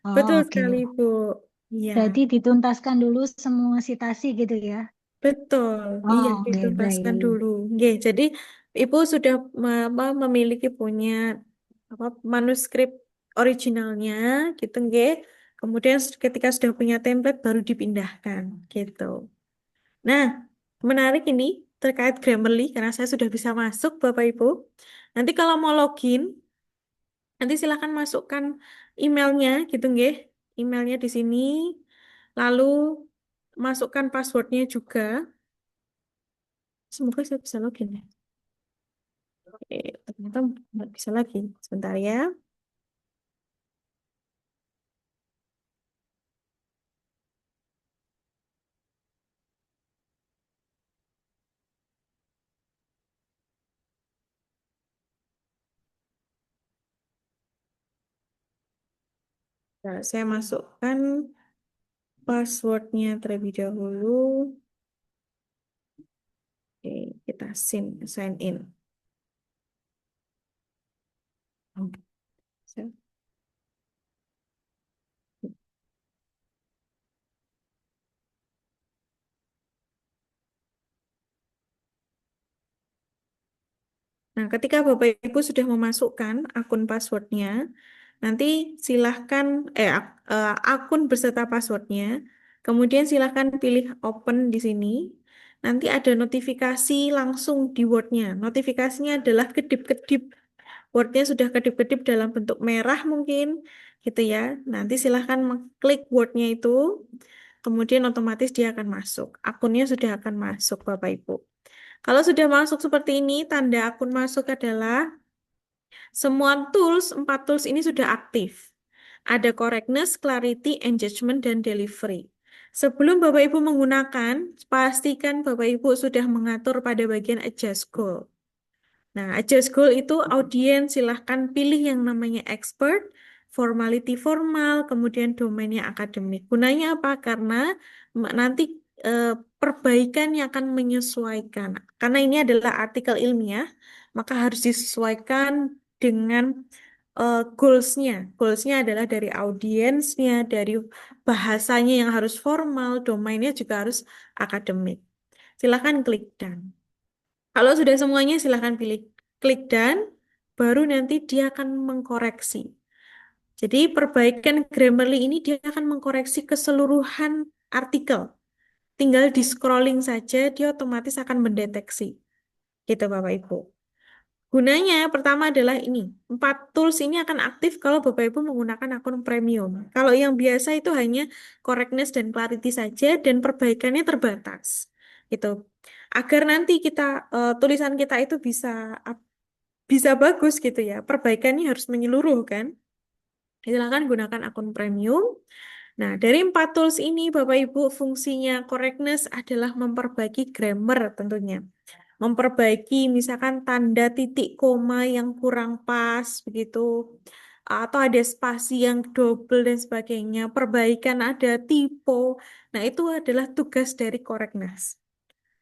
Oh, Betul oke. sekali, Bu. Iya, Berarti dituntaskan dulu semua citasi gitu ya. betul. Iya, Oh, oke, dituntaskan baik. dulu. Oke, jadi Ibu sudah memiliki punya apa manuskrip originalnya gitu, nggih. Kemudian ketika sudah punya template baru dipindahkan gitu. Nah, menarik ini terkait Grammarly karena saya sudah bisa masuk, Bapak Ibu. Nanti kalau mau login, nanti silahkan masukkan emailnya gitu nggih. Emailnya di sini. Lalu masukkan passwordnya juga. Semoga saya bisa login ya. Oke, ternyata nggak bisa lagi. Sebentar ya. Nah, saya masukkan passwordnya terlebih dahulu. Oke, kita sign in. Oh, saya- Nah, ketika Bapak Ibu sudah memasukkan akun passwordnya, nanti silahkan akun beserta passwordnya. Kemudian silahkan pilih open di sini. Nanti ada notifikasi langsung di Word-nya. Notifikasinya adalah kedip-kedip. Word-nya sudah kedip-kedip dalam bentuk merah mungkin, gitu ya. Nanti silahkan mengklik Word-nya itu. Kemudian otomatis dia akan masuk. Akunnya sudah akan masuk, Bapak Ibu. Kalau sudah masuk seperti ini, tanda akun masuk adalah semua empat tools ini sudah aktif. Ada correctness, clarity, engagement, dan delivery. Sebelum Bapak Ibu menggunakan, pastikan Bapak Ibu sudah mengatur pada bagian adjust goal. Nah, adjust goal itu audiens silahkan pilih yang namanya expert, formality formal, kemudian domainnya akademik. Gunanya apa? Karena nanti perbaikannya akan menyesuaikan. Karena ini adalah artikel ilmiah, maka harus disesuaikan dengan goals-nya. Goals-nya adalah dari audiensnya, dari bahasanya yang harus formal, domainnya juga harus akademik. Silahkan klik done. Kalau sudah semuanya, silahkan pilih klik done, baru nanti dia akan mengkoreksi. Jadi perbaikan Grammarly ini dia akan mengkoreksi keseluruhan artikel. Tinggal di scrolling saja, dia otomatis akan mendeteksi. Gitu Bapak Ibu. Gunanya pertama adalah ini. Empat tools ini akan aktif kalau Bapak Ibu menggunakan akun premium. Kalau yang biasa itu hanya correctness dan clarity saja dan perbaikannya terbatas. Gitu. Agar nanti tulisan kita itu bisa bisa bagus gitu ya. Perbaikannya harus menyeluruh kan. Silakan gunakan akun premium. Nah, dari 4 tools ini, Bapak Ibu, fungsinya correctness adalah memperbaiki grammar tentunya. Memperbaiki misalkan tanda titik koma yang kurang pas, begitu. Atau ada spasi yang double dan sebagainya. Perbaikan ada typo. Nah, itu adalah tugas dari correctness.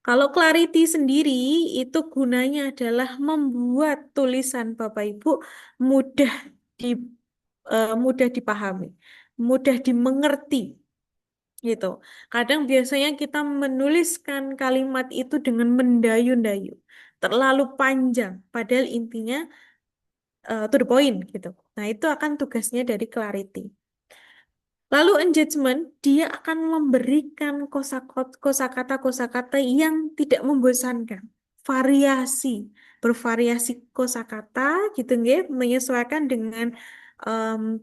Kalau clarity sendiri, itu gunanya adalah membuat tulisan Bapak Ibu mudah di mudah dipahami, mudah dimengerti gitu. Kadang biasanya kita menuliskan kalimat itu dengan mendayu-dayu, terlalu panjang, padahal intinya to the point gitu. Nah, itu akan tugasnya dari clarity. Lalu engagement, dia akan memberikan kosakata-kosakata yang tidak membosankan. Variasi, bervariasi kosakata gitu nggih, menyesuaikan dengan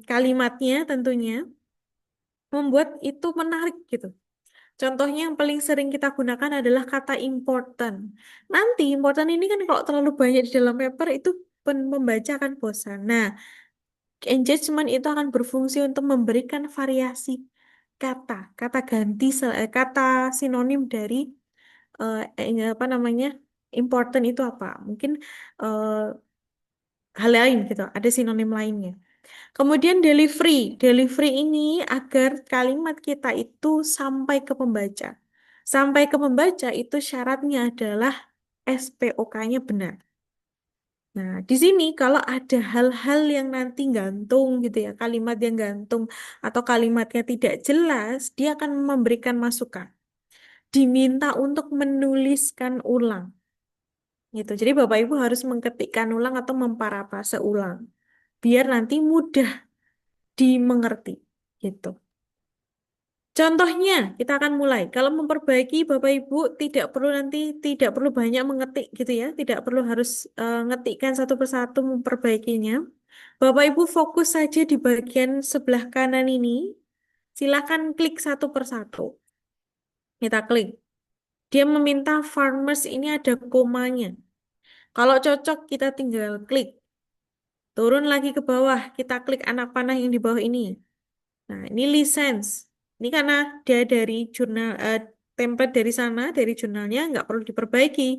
kalimatnya tentunya, membuat itu menarik gitu. Contohnya yang paling sering kita gunakan adalah kata important. Nanti important ini kan kalau terlalu banyak di dalam paper itu pembaca akan bosan. Nah, engagement itu akan berfungsi untuk memberikan variasi kata, kata ganti, kata sinonim dari apa namanya important itu apa? Mungkin eh, hal lain gitu, ada sinonim lainnya. Kemudian delivery, delivery ini agar kalimat kita itu sampai ke pembaca. Sampai ke pembaca itu syaratnya adalah SPOK-nya benar. Nah, di sini kalau ada hal-hal yang nanti gantung gitu ya, kalimat yang gantung atau kalimatnya tidak jelas, dia akan memberikan masukan. Diminta untuk menuliskan ulang. Gitu. Jadi Bapak Ibu harus mengetikkan ulang atau memparafrase ulang. Biar nanti mudah dimengerti. Gitu. Contohnya, kita akan mulai. Kalau memperbaiki, Bapak Ibu tidak perlu banyak mengetik gitu ya, tidak perlu harus ngetikkan satu persatu memperbaikinya. Bapak Ibu fokus saja di bagian sebelah kanan ini. Silakan klik satu persatu. Kita klik. Dia meminta farmers ini ada komanya. Kalau cocok, kita tinggal klik. Turun lagi ke bawah, kita klik anak panah yang di bawah ini. Nah, ini license. Ini karena dia dari jurnal, template dari sana, dari jurnalnya, nggak perlu diperbaiki,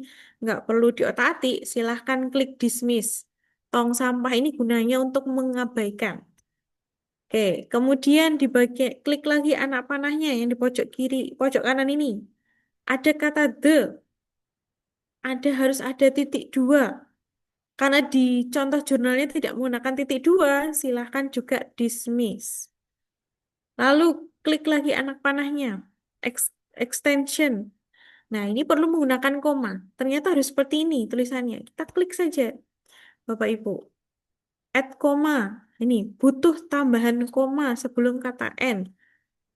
nggak perlu diotak-atik, silahkan klik dismiss. Tong sampah ini gunanya untuk mengabaikan. Oke, kemudian di bagian klik lagi anak panahnya yang di pojok kiri, pojok kanan ini. Ada kata the, harus ada titik dua. Karena di contoh jurnalnya tidak menggunakan titik dua, silahkan juga dismiss. Lalu klik lagi anak panahnya, extension. Nah, ini perlu menggunakan koma. Ternyata harus seperti ini tulisannya. Kita klik saja, Bapak Ibu. Add koma. Ini butuh tambahan koma sebelum kata N.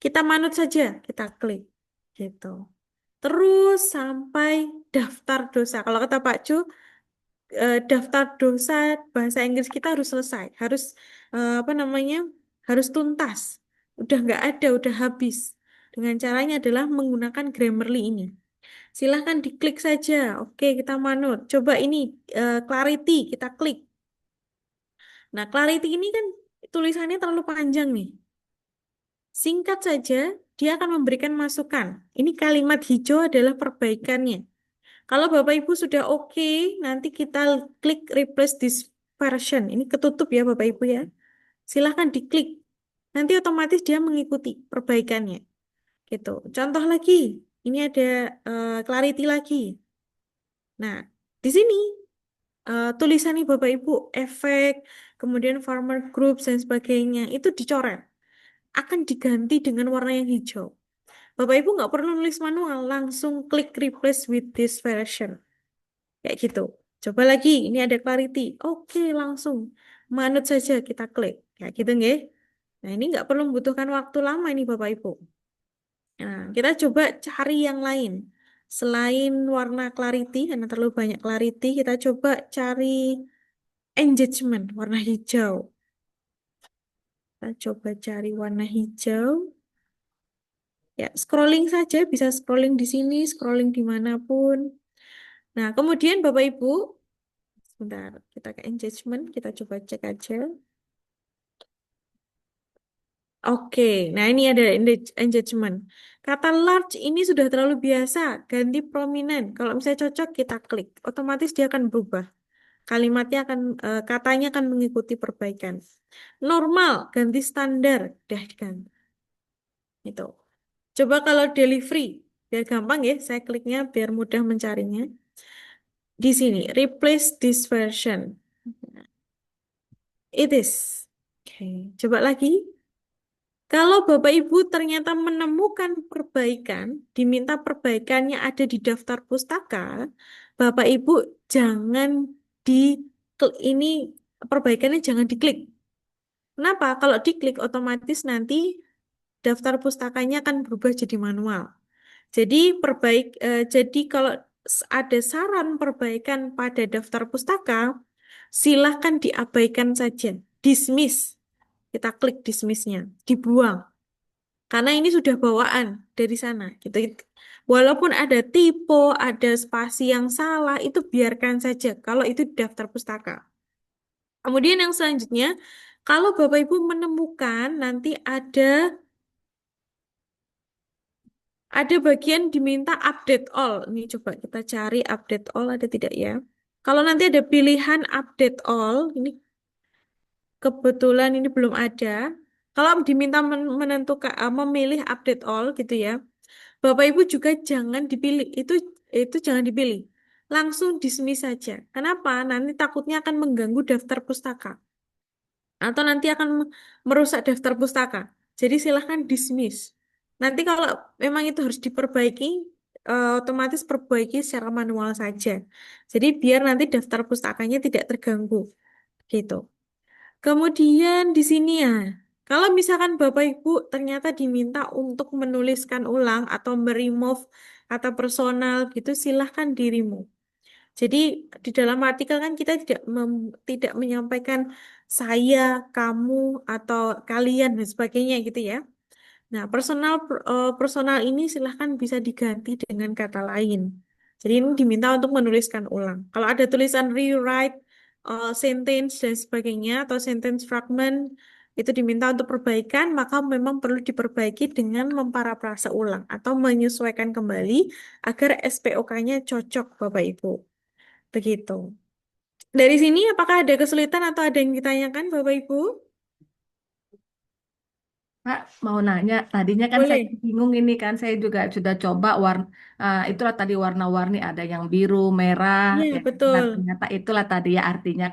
Kita manut saja, kita klik. Gitu. Terus sampai daftar dosa. Kalau kata Pak Cu, daftar dosa bahasa Inggris kita harus selesai. Harus apa namanya? Harus tuntas. Udah nggak ada, udah habis. Dengan caranya adalah menggunakan Grammarly ini. Silahkan diklik saja. Oke, kita manut. Coba ini clarity, kita klik. Nah, clarity ini kan tulisannya terlalu panjang nih. Singkat saja, dia akan memberikan masukan. Ini kalimat hijau adalah perbaikannya. Kalau Bapak Ibu sudah oke, nanti kita klik replace this version. Ini ketutup ya Bapak Ibu ya. Silahkan diklik. Nanti otomatis dia mengikuti perbaikannya. Gitu. Contoh lagi, ini ada clarity lagi. Nah, di sini tulisannya Bapak Ibu, efek, kemudian farmer groups dan sebagainya, itu dicoret. Akan diganti dengan warna yang hijau. Bapak Ibu nggak perlu nulis manual, langsung klik replace with this version. Kayak gitu. Coba lagi, ini ada clarity. Oke, langsung. Manut saja kita klik. Kayak gitu nggih. Nah, ini nggak perlu membutuhkan waktu lama ini Bapak Ibu. Nah, kita coba cari yang lain. Selain warna clarity, karena terlalu banyak clarity, kita coba cari engagement, warna hijau. Kita coba cari warna hijau. Ya, scrolling saja, bisa scrolling di sini, scrolling dimanapun. Nah, kemudian Bapak Ibu, Bentar, kita ke engagement, kita coba cek aja. Oke, nah ini ada engagement. Kata large ini sudah terlalu biasa, ganti prominent. Kalau misalnya cocok, kita klik. Otomatis dia akan berubah. Kalimatnya akan, katanya akan mengikuti perbaikan. Normal, ganti standar. Dah diganti. Itu. Coba kalau delivery, biar gampang ya, saya kliknya biar mudah mencarinya. Di sini, replace this version. It is. Oke, coba lagi. Kalau Bapak Ibu ternyata menemukan perbaikan, diminta perbaikannya ada di daftar pustaka, Bapak Ibu jangan di ini perbaikannya jangan diklik. Kenapa? Kalau diklik otomatis nanti daftar pustakanya akan berubah jadi manual. Jadi jadi kalau ada saran perbaikan pada daftar pustaka, silahkan diabaikan saja, dismiss. Kita klik dismissnya, dibuang. Karena ini sudah bawaan dari sana, gitu. Walaupun ada typo, ada spasi yang salah, itu biarkan saja kalau itu di daftar pustaka. Kemudian yang selanjutnya, kalau Bapak Ibu menemukan nanti ada bagian diminta update all. Ini coba kita cari update all ada tidak ya. Kalau nanti ada pilihan update all, ini kebetulan ini belum ada. Kalau diminta menentukan memilih update all gitu ya. Bapak Ibu juga jangan dipilih. Itu jangan dipilih. Langsung dismiss saja. Kenapa? Nanti takutnya akan mengganggu daftar pustaka atau nanti akan merusak daftar pustaka. Jadi silahkan dismiss. Nanti kalau memang itu harus diperbaiki, otomatis perbaiki secara manual saja. Jadi biar nanti daftar pustakanya tidak terganggu, gitu. Kemudian di sini ya, kalau misalkan Bapak Ibu ternyata diminta untuk menuliskan ulang atau meremove kata personal gitu, silahkan di remove. Jadi di dalam artikel kan kita tidak menyampaikan saya, kamu, atau kalian dan sebagainya gitu ya. Nah, personal ini silahkan bisa diganti dengan kata lain. Jadi ini diminta untuk menuliskan ulang. Kalau ada tulisan rewrite, sentence dan sebagainya atau sentence fragment itu diminta untuk perbaikan, maka memang perlu diperbaiki dengan memparafrase ulang atau menyesuaikan kembali agar SPOK-nya cocok, Bapak Ibu. Begitu. Dari sini apakah ada kesulitan atau ada yang ditanyakan, Bapak Ibu? Pak, mau nanya, tadinya kan saya Boleh. bingung ini kan, saya juga sudah coba itulah tadi warna-warni, ada yang biru, merah, Iya, ya. Nah, betul. ternyata itulah tadi ya artinya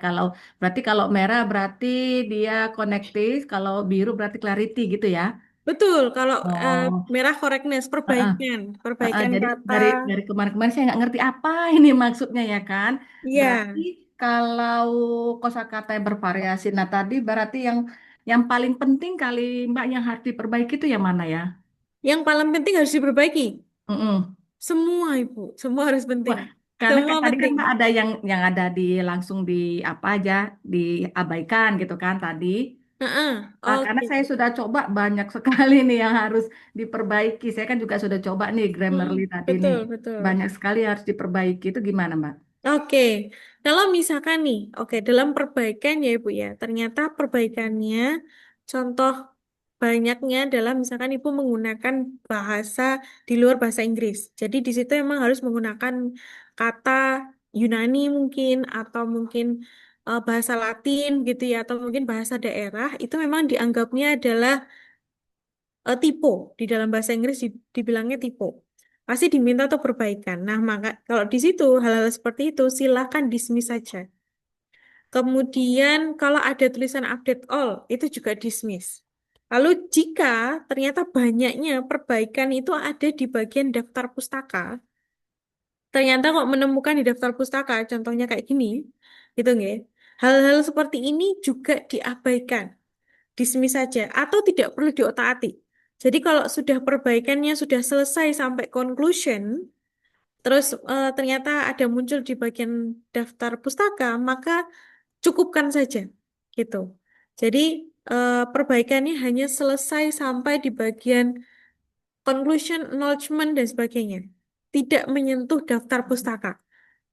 berarti kalau merah berarti dia connective, kalau biru berarti clarity gitu ya. Betul, kalau Oh, merah correctness, heeh, perbaikan, heeh. perbaikan Jadi kata. dari kemarin-kemarin saya nggak ngerti apa ini maksudnya ya kan. Iya, Berarti kalau kosakata yang bervariasi, nah tadi berarti yang paling penting kalimat yang harus diperbaiki itu yang mana ya? yang paling penting harus diperbaiki. Mm-mm. Semua, Ibu, semua harus penting. Wah, karena Semua kan tadi kan penting. ada yang ada di langsung di apa aja diabaikan gitu kan tadi. Heeh, Karena oke. saya sudah coba banyak sekali nih yang harus diperbaiki. Saya kan juga sudah coba nih Grammarly tadi nih. Betul, betul. Banyak sekali yang harus diperbaiki itu gimana, Mbak? Oke, kalau misalkan nih, oke, dalam perbaikan ya Ibu ya, ternyata perbaikannya, contoh banyaknya adalah misalkan Ibu menggunakan bahasa di luar bahasa Inggris. Jadi di situ emang harus menggunakan kata Yunani mungkin, atau mungkin bahasa Latin gitu ya, atau mungkin bahasa daerah, itu memang dianggapnya adalah typo. Di dalam bahasa Inggris dibilangnya typo. Pasti diminta untuk perbaikan. Nah, maka kalau di situ hal-hal seperti itu silahkan dismiss saja. Kemudian kalau ada tulisan update all, itu juga dismiss. Lalu jika ternyata banyaknya perbaikan itu ada di bagian daftar pustaka, ternyata kok menemukan di daftar pustaka, contohnya kayak gini, gitu nggak? Hal-hal seperti ini juga diabaikan, dismiss saja, atau tidak perlu diotak-atik. Jadi kalau sudah perbaikannya sudah selesai sampai conclusion, terus ternyata ada muncul di bagian daftar pustaka, maka cukupkan saja, gitu. Jadi perbaikannya hanya selesai sampai di bagian conclusion, acknowledgement dan sebagainya. Tidak menyentuh daftar pustaka.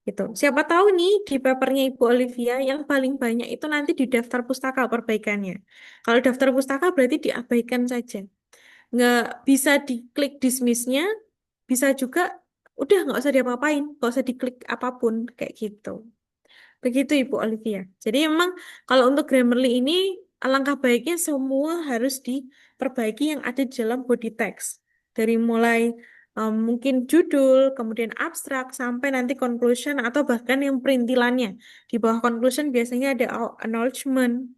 Gitu. Siapa tahu nih di papernya Ibu Olivia yang paling banyak itu nanti di daftar pustaka perbaikannya. Kalau daftar pustaka berarti diabaikan saja. Nggak bisa diklik dismissnya, bisa juga udah nggak usah diapa-apain, nggak usah diklik apapun kayak gitu. Begitu Ibu Olivia. Jadi memang kalau untuk Grammarly ini alangkah baiknya semua harus diperbaiki yang ada di dalam body text. Dari mulai mungkin judul, kemudian abstrak, sampai nanti conclusion atau bahkan yang perintilannya. Di bawah conclusion biasanya ada acknowledgement,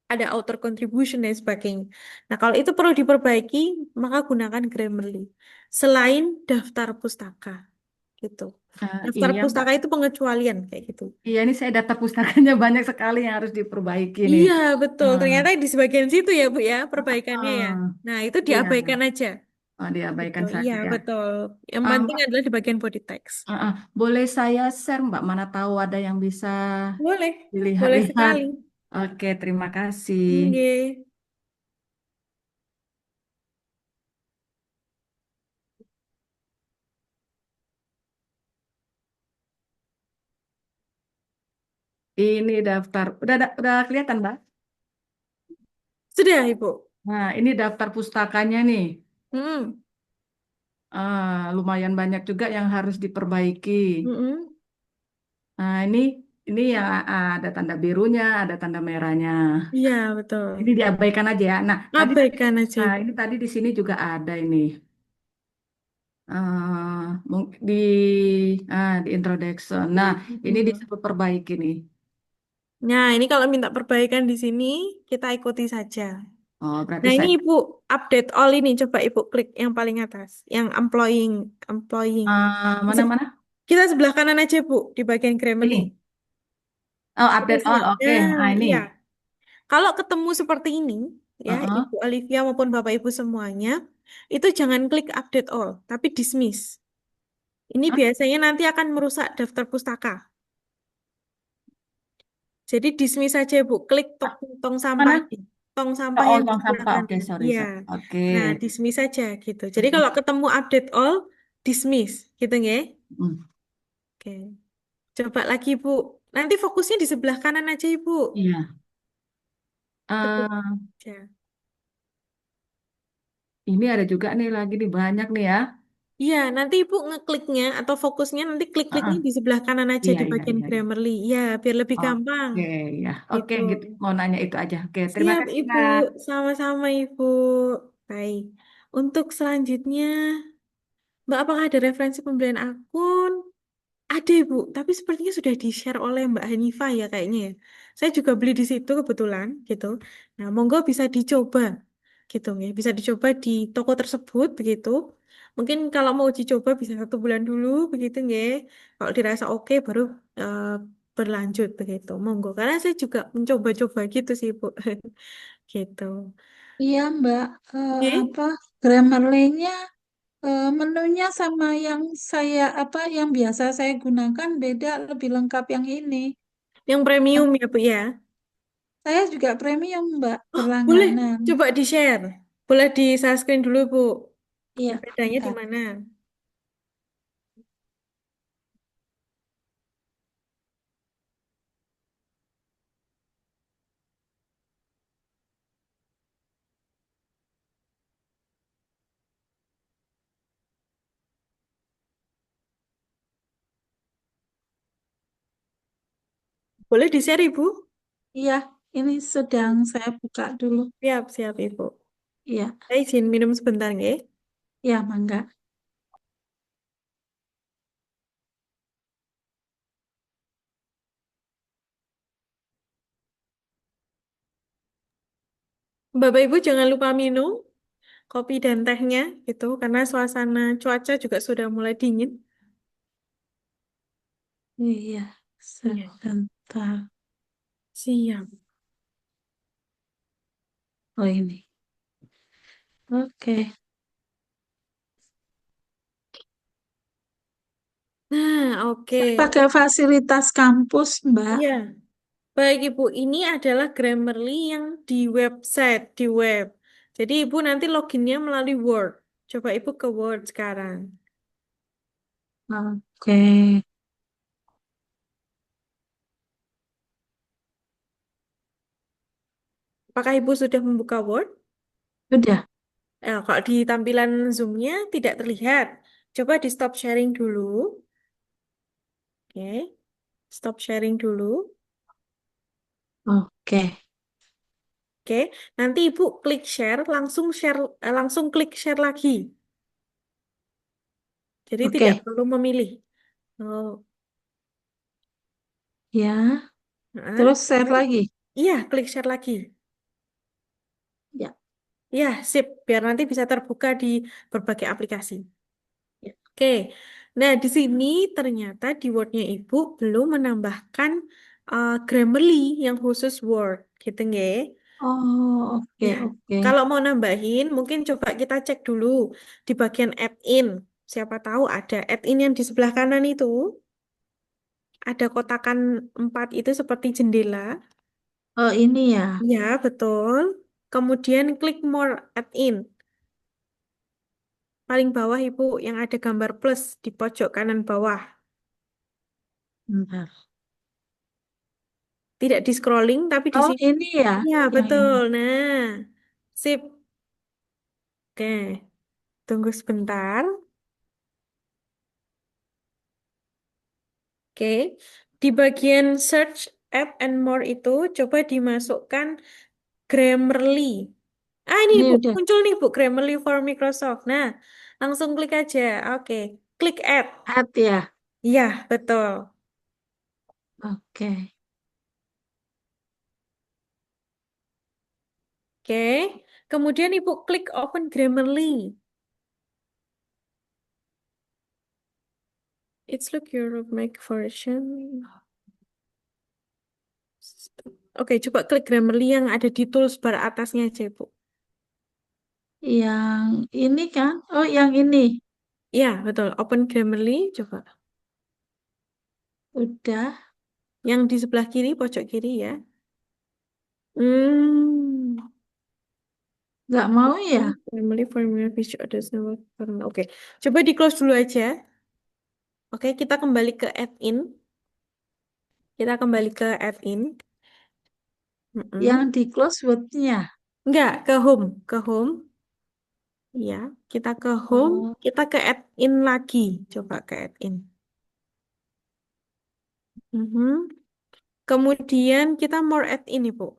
ada author contribution dan sebagainya. Nah, kalau itu perlu diperbaiki, maka gunakan Grammarly. Selain daftar pustaka, gitu. Daftar Iya, Mbak. pustaka itu pengecualian kayak gitu. Iya, ini saya data pustakanya banyak sekali yang harus diperbaiki nih. Iya, betul. Hmm. Ternyata di sebagian situ ya, Bu ya, perbaikannya ya. Ah, Nah, itu iya, diabaikan aja. oh, Gitu. diabaikan Iya, saja ya. betul. Yang penting Mbak, adalah di bagian body text. boleh saya share, Mbak? Mana tahu ada yang bisa Boleh, boleh dilihat-lihat. sekali. Oke, terima kasih. Oke. Ini daftar, udah kelihatan, Mbak? Sudah, Ibu. Nah, ini daftar pustakanya nih. Hmm. Lumayan banyak juga yang harus diperbaiki. Mm-mm. Nah, ini yang ada tanda birunya, ada tanda merahnya. Iya, betul. Ini diabaikan aja ya. Abaikan aja, Ibu. Ini tadi di sini juga ada ini. Di di introduction. Nah, ini Mm-mm. disebut perbaiki nih. Nah, ini kalau minta perbaikan di sini, kita ikuti saja. Oh, berarti Nah, ini saya Ibu update all ini. Coba Ibu klik yang paling atas. Yang employing. Employing. Se- mana-mana Kita sebelah kanan aja, Bu. Di bagian Grammarly. ini. Oh, Kita update all. sebelah. Oke. Nah, Nah, ini. iya. Kalau ketemu seperti ini, ya, Heeh. Ibu Olivia maupun Bapak Ibu semuanya, itu jangan klik update all, tapi dismiss. Ini Hah? biasanya nanti akan merusak daftar pustaka. Jadi dismiss saja, Bu. Klik Ah, tong sampah. Mana? Tong sampah Oh, yang di tong sebelah sampah. Oke, kanan. sorry, Iya. sorry. Oke. Nah, dismiss saja gitu. Jadi kalau ketemu update all, dismiss. Gitu ya. Hmm. Oke. Coba lagi, Bu. Nanti fokusnya di sebelah kanan aja, Ibu. Iya. Betul. Eh, Ya. ini ada juga nih lagi nih banyak nih ya. Iya, nanti Ibu ngekliknya atau fokusnya nanti klik-kliknya Heeh. di sebelah kanan aja Iya, di iya, bagian iya, iya. Grammarly. Ya, biar lebih gampang. Oke, ya. Oke, Gitu. gitu. Mau nanya itu aja. Oke, terima Siap, kasih, Ibu. Kak. Sama-sama, Ibu. Baik. Untuk selanjutnya, Mbak, apakah ada referensi pembelian akun? Ada, Ibu. Tapi sepertinya sudah di-share oleh Mbak Hanifah ya kayaknya ya. Saya juga beli di situ kebetulan, gitu. Nah, monggo bisa dicoba, gitu ya. Bisa dicoba di toko tersebut, begitu. Mungkin kalau mau dicoba bisa 1 bulan dulu, begitu ya. Kalau dirasa oke, baru eh, berlanjut, begitu. Monggo. Karena saya juga mencoba-coba gitu sih, Bu. Gitu. Iya, Mbak. Oke. Apa Grammarly-nya menunya sama yang yang biasa saya gunakan beda, lebih lengkap yang ini. Yang premium ya, Bu ya. Saya juga premium, Mbak, Boleh berlangganan. coba di-share. Boleh di-share screen dulu, Bu. Iya, Bedanya di bentar. mana? Boleh di-share, Ibu? Iya, ini sedang saya buka dulu. Siap, siap, Ibu. Iya, Saya izin minum sebentar, nggih. iya, mangga. Bapak Ibu jangan lupa minum kopi dan tehnya, gitu, karena suasana cuaca juga sudah mulai dingin. Iya, Iya. sebentar. Siap. Oh, ini. Oke. Nah, oke. Saya pakai fasilitas kampus, Mbak. Iya. Baik, Ibu. Ini adalah Grammarly yang di website, di web. Jadi, Ibu nanti loginnya melalui Word. Coba Ibu ke Word sekarang. Oke. Apakah Ibu sudah membuka Word? Sudah. Kalau di tampilan Zoom-nya tidak terlihat. Coba di stop sharing dulu. Oke, stop sharing dulu. Oke. Oke, nanti Ibu klik share, langsung klik share lagi. Jadi tidak Oke. perlu memilih. Oh, Ya. nah, Terus share lagi. iya, klik share lagi. Ya. Ya, sip. Biar nanti bisa terbuka di berbagai aplikasi. Ya. Oke, nah di sini ternyata di Word-nya Ibu belum menambahkan Grammarly yang khusus Word, gitu nggih. Oh, oke, Ya, oke. kalau mau nambahin, mungkin coba kita cek dulu di bagian add-in. Siapa tahu ada add-in yang di sebelah kanan itu, ada kotakan 4 itu seperti jendela. Oh, ini ya. Ya, betul. Kemudian klik More add-in. Paling bawah Ibu yang ada gambar plus di pojok kanan bawah. Bentar. Tidak di scrolling, tapi di Oh, sini. ini ya. Ya, Yang ini. betul. Nah, sip. Oke, tunggu sebentar. Oke, di bagian search app and more itu coba dimasukkan Grammarly. Ah, ini Ini Bu, udah muncul nih Bu, Grammarly for Microsoft. Nah, langsung klik aja. Oke, klik add. add ya. Iya, betul. Oke. Oke, kemudian Ibu klik open Grammarly. It's look your Mac version. Oke, coba klik Grammarly yang ada di toolbar atasnya aja, Bu. Yang ini kan? Oh, yang ini. Iya, betul. Open Grammarly, coba. Udah. Yang di sebelah kiri, pojok kiri ya. Hmm. Nggak mau ya? Grammarly Formula Visual Address Number. Oke, coba di close dulu aja. Oke, kita kembali ke add-in. Kita kembali ke add-in. Yang Mm-mm. di close word-nya. Enggak, ke home. Ke home. Ya, kita ke home. Oh, Kita ke add-in lagi. Coba ke add-in. Mhm. Kemudian kita more add-in, Ibu.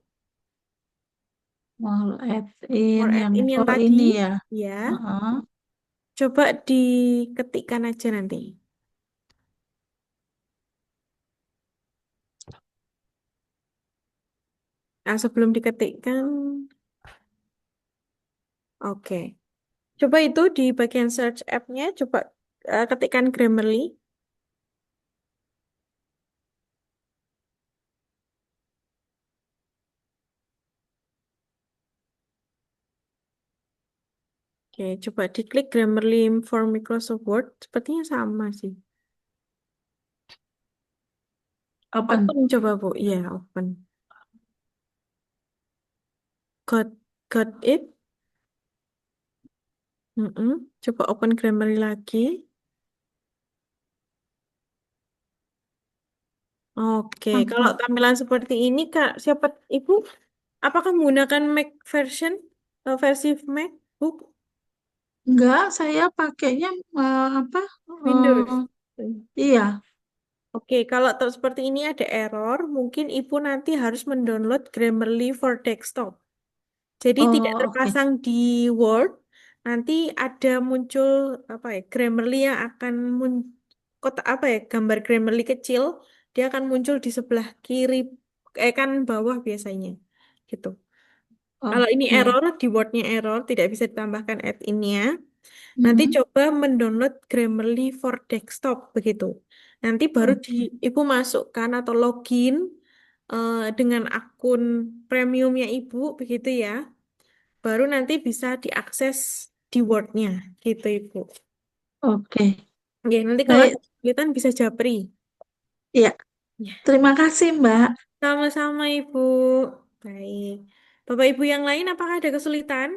mau add in More yang add-in yang oh tadi. ini ya. Ya, Heeh. coba diketikkan aja nanti. Nah, sebelum diketikkan, oke. Coba itu di bagian search app-nya, coba ketikkan Grammarly. Oke, coba diklik Grammarly for Microsoft Word. Sepertinya sama sih. Open. Open coba, Bu. Iya, open. Got it? Mm-mm. Coba open Grammarly lagi. Oke, kalau Apa? tampilan seperti ini, Kak, siapa Ibu? Apakah menggunakan Mac version, versi MacBook Enggak, saya pakainya apa? Windows? Iya. Oke, kalau seperti ini ada error, mungkin Ibu nanti harus mendownload Grammarly for Desktop. Jadi tidak Oh, oke. terpasang di Word, nanti ada muncul apa ya, Grammarly yang akan kota apa ya, gambar Grammarly kecil, dia akan muncul di sebelah kiri, kan bawah biasanya, gitu. Kalau ini Oke. error, di Word-nya error, tidak bisa ditambahkan add-in-nya. Nanti Mhm. coba mendownload Grammarly for Desktop begitu. Nanti baru Oke. Ibu masukkan atau login dengan akun premiumnya Ibu begitu ya. Baru nanti bisa diakses di Word-nya gitu Ibu. Oke. Oke, nanti kalau ada Baik. kesulitan bisa japri. Ya. Ya, Terima kasih, Mbak. sama-sama Ibu. Baik. Bapak Ibu yang lain apakah ada kesulitan?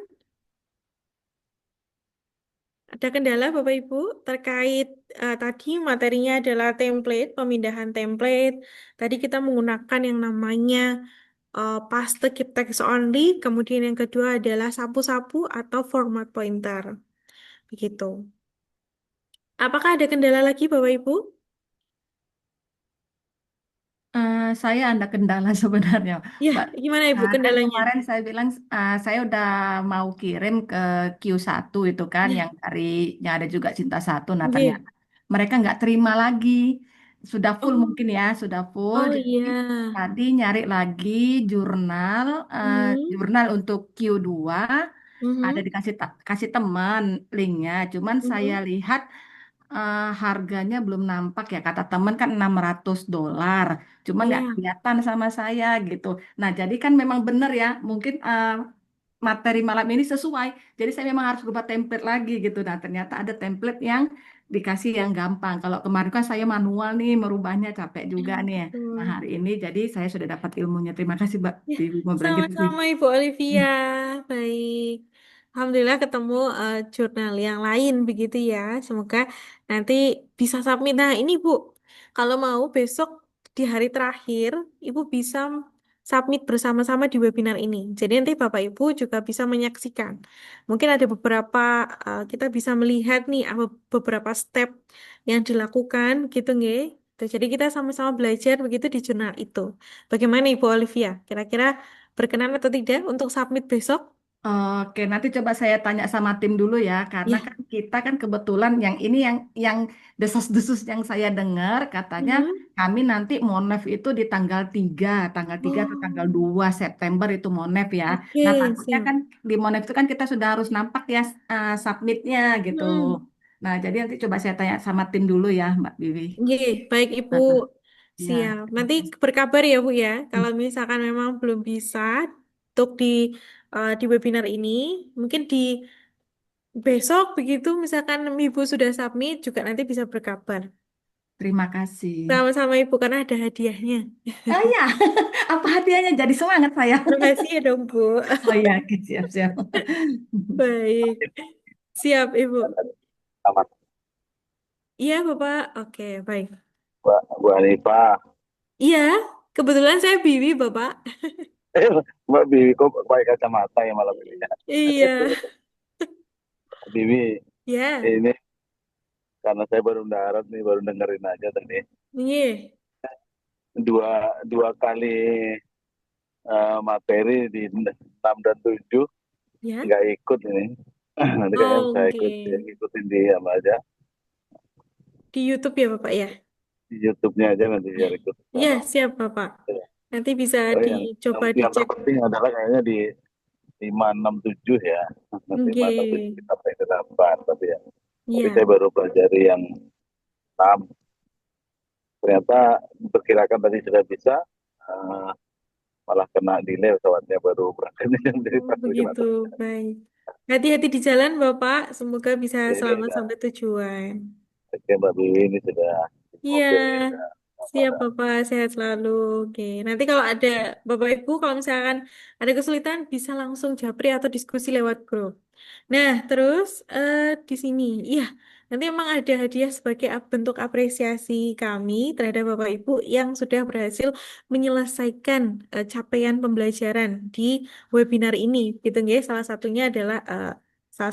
Ada kendala Bapak Ibu terkait tadi materinya adalah template, pemindahan template. Tadi kita menggunakan yang namanya paste keep text only, kemudian yang kedua adalah sapu-sapu atau format pointer. Begitu. Apakah ada kendala lagi Bapak Ibu? Saya ada kendala sebenarnya, Ya, Mbak. gimana Ibu Kan kendalanya? kemarin saya bilang saya udah mau kirim ke Q1 itu kan Ya, yang ada juga Cinta Satu. Nah nggih. ternyata mereka nggak terima lagi. Sudah full Oh, mungkin ya, sudah full. oh Jadi iya. tadi nyari lagi jurnal Hmm, jurnal untuk Q2 ada mhm, kasih teman linknya. Cuman saya mhm. lihat harganya belum nampak ya kata temen kan $600 cuma nggak Ya, kelihatan sama saya gitu. Nah jadi kan memang bener ya mungkin materi malam ini sesuai, jadi saya memang harus berubah template lagi gitu. Nah ternyata ada template yang dikasih yang gampang. Kalau kemarin kan saya manual nih merubahnya capek juga nih ya. Nah betul. hari ini jadi saya sudah dapat ilmunya. Terima kasih Mbak Ya, Bibi mau berbagi. sama-sama Ibu Olivia. Baik. Alhamdulillah ketemu jurnal yang lain begitu ya. Semoga nanti bisa submit. Nah, ini Bu, kalau mau besok di hari terakhir, Ibu bisa submit bersama-sama di webinar ini. Jadi nanti Bapak Ibu juga bisa menyaksikan. Mungkin ada beberapa, kita bisa melihat nih beberapa step yang dilakukan gitu nggih. Jadi kita sama-sama belajar begitu di jurnal itu. Bagaimana Ibu Olivia? Kira-kira berkenan atau tidak untuk submit besok? Oke, nanti coba saya tanya sama tim dulu ya, karena Ya. kan kita kan kebetulan yang ini yang desas-desus yang saya dengar katanya Mhm. kami nanti Monef itu di tanggal 3 atau tanggal Oh, 2 September itu Monef ya. oke, Nah, takutnya siap. kan di Monef itu kan kita sudah harus nampak ya submitnya gitu. Hmm. Nah, jadi nanti coba saya tanya sama tim dulu ya, Mbak Bibi. Oke, baik Ibu. Heeh, ya. Siap. Nanti berkabar ya Bu ya. Kalau misalkan memang belum bisa untuk di webinar ini, mungkin di besok begitu misalkan Ibu sudah submit juga nanti bisa berkabar. Terima kasih. Sama-sama Ibu karena ada hadiahnya. Oh ya, apa hadiahnya? Jadi semangat saya. Rahasia dong Bu. Oh iya, oke, siap-siap. Baik. Siap Ibu. Selamat Iya Bapak. Oke, baik. Bu Hanifah. Iya, kebetulan saya Bibi, Bapak. Mbak Bibi kok pakai kacamata ya malam ini ya. Iya, Bibi, ya. ini karena saya baru mendarat nih, baru dengerin aja tadi. Iya, Dua kali materi di 6 dan 7 ya. nggak ikut ini. Nanti kayaknya saya Oke. ikutin di apa aja. Di YouTube ya, Bapak ya? Di YouTube-nya aja nanti saya ikut di Iya, sana. siap, Bapak. Ya. Nanti bisa Oh, dicoba yang dicek. terpenting adalah kayaknya di 5, 6, 7 ya. 5, 6, 7 Oke. kita sampai ke 8. Tapi Iya, saya baru pelajari yang 6. Ternyata diperkirakan tadi sudah bisa, eh, malah kena delay pesawatnya baru berangkatnya jam dari oh, pagi kena begitu. Baik. Hati-hati di jalan, Bapak. Semoga bisa ini selamat udah sampai tujuan. oke Mbak Bibi ini sudah di Iya, mobil ini udah siap Bapak, sehat selalu. Oke, nanti kalau ada Bapak Ibu, kalau misalkan ada kesulitan bisa langsung japri atau diskusi lewat grup. Nah, terus di sini, iya, nanti memang ada hadiah sebagai bentuk apresiasi kami terhadap Bapak Ibu yang sudah berhasil menyelesaikan capaian pembelajaran di webinar ini. Gitu ya, salah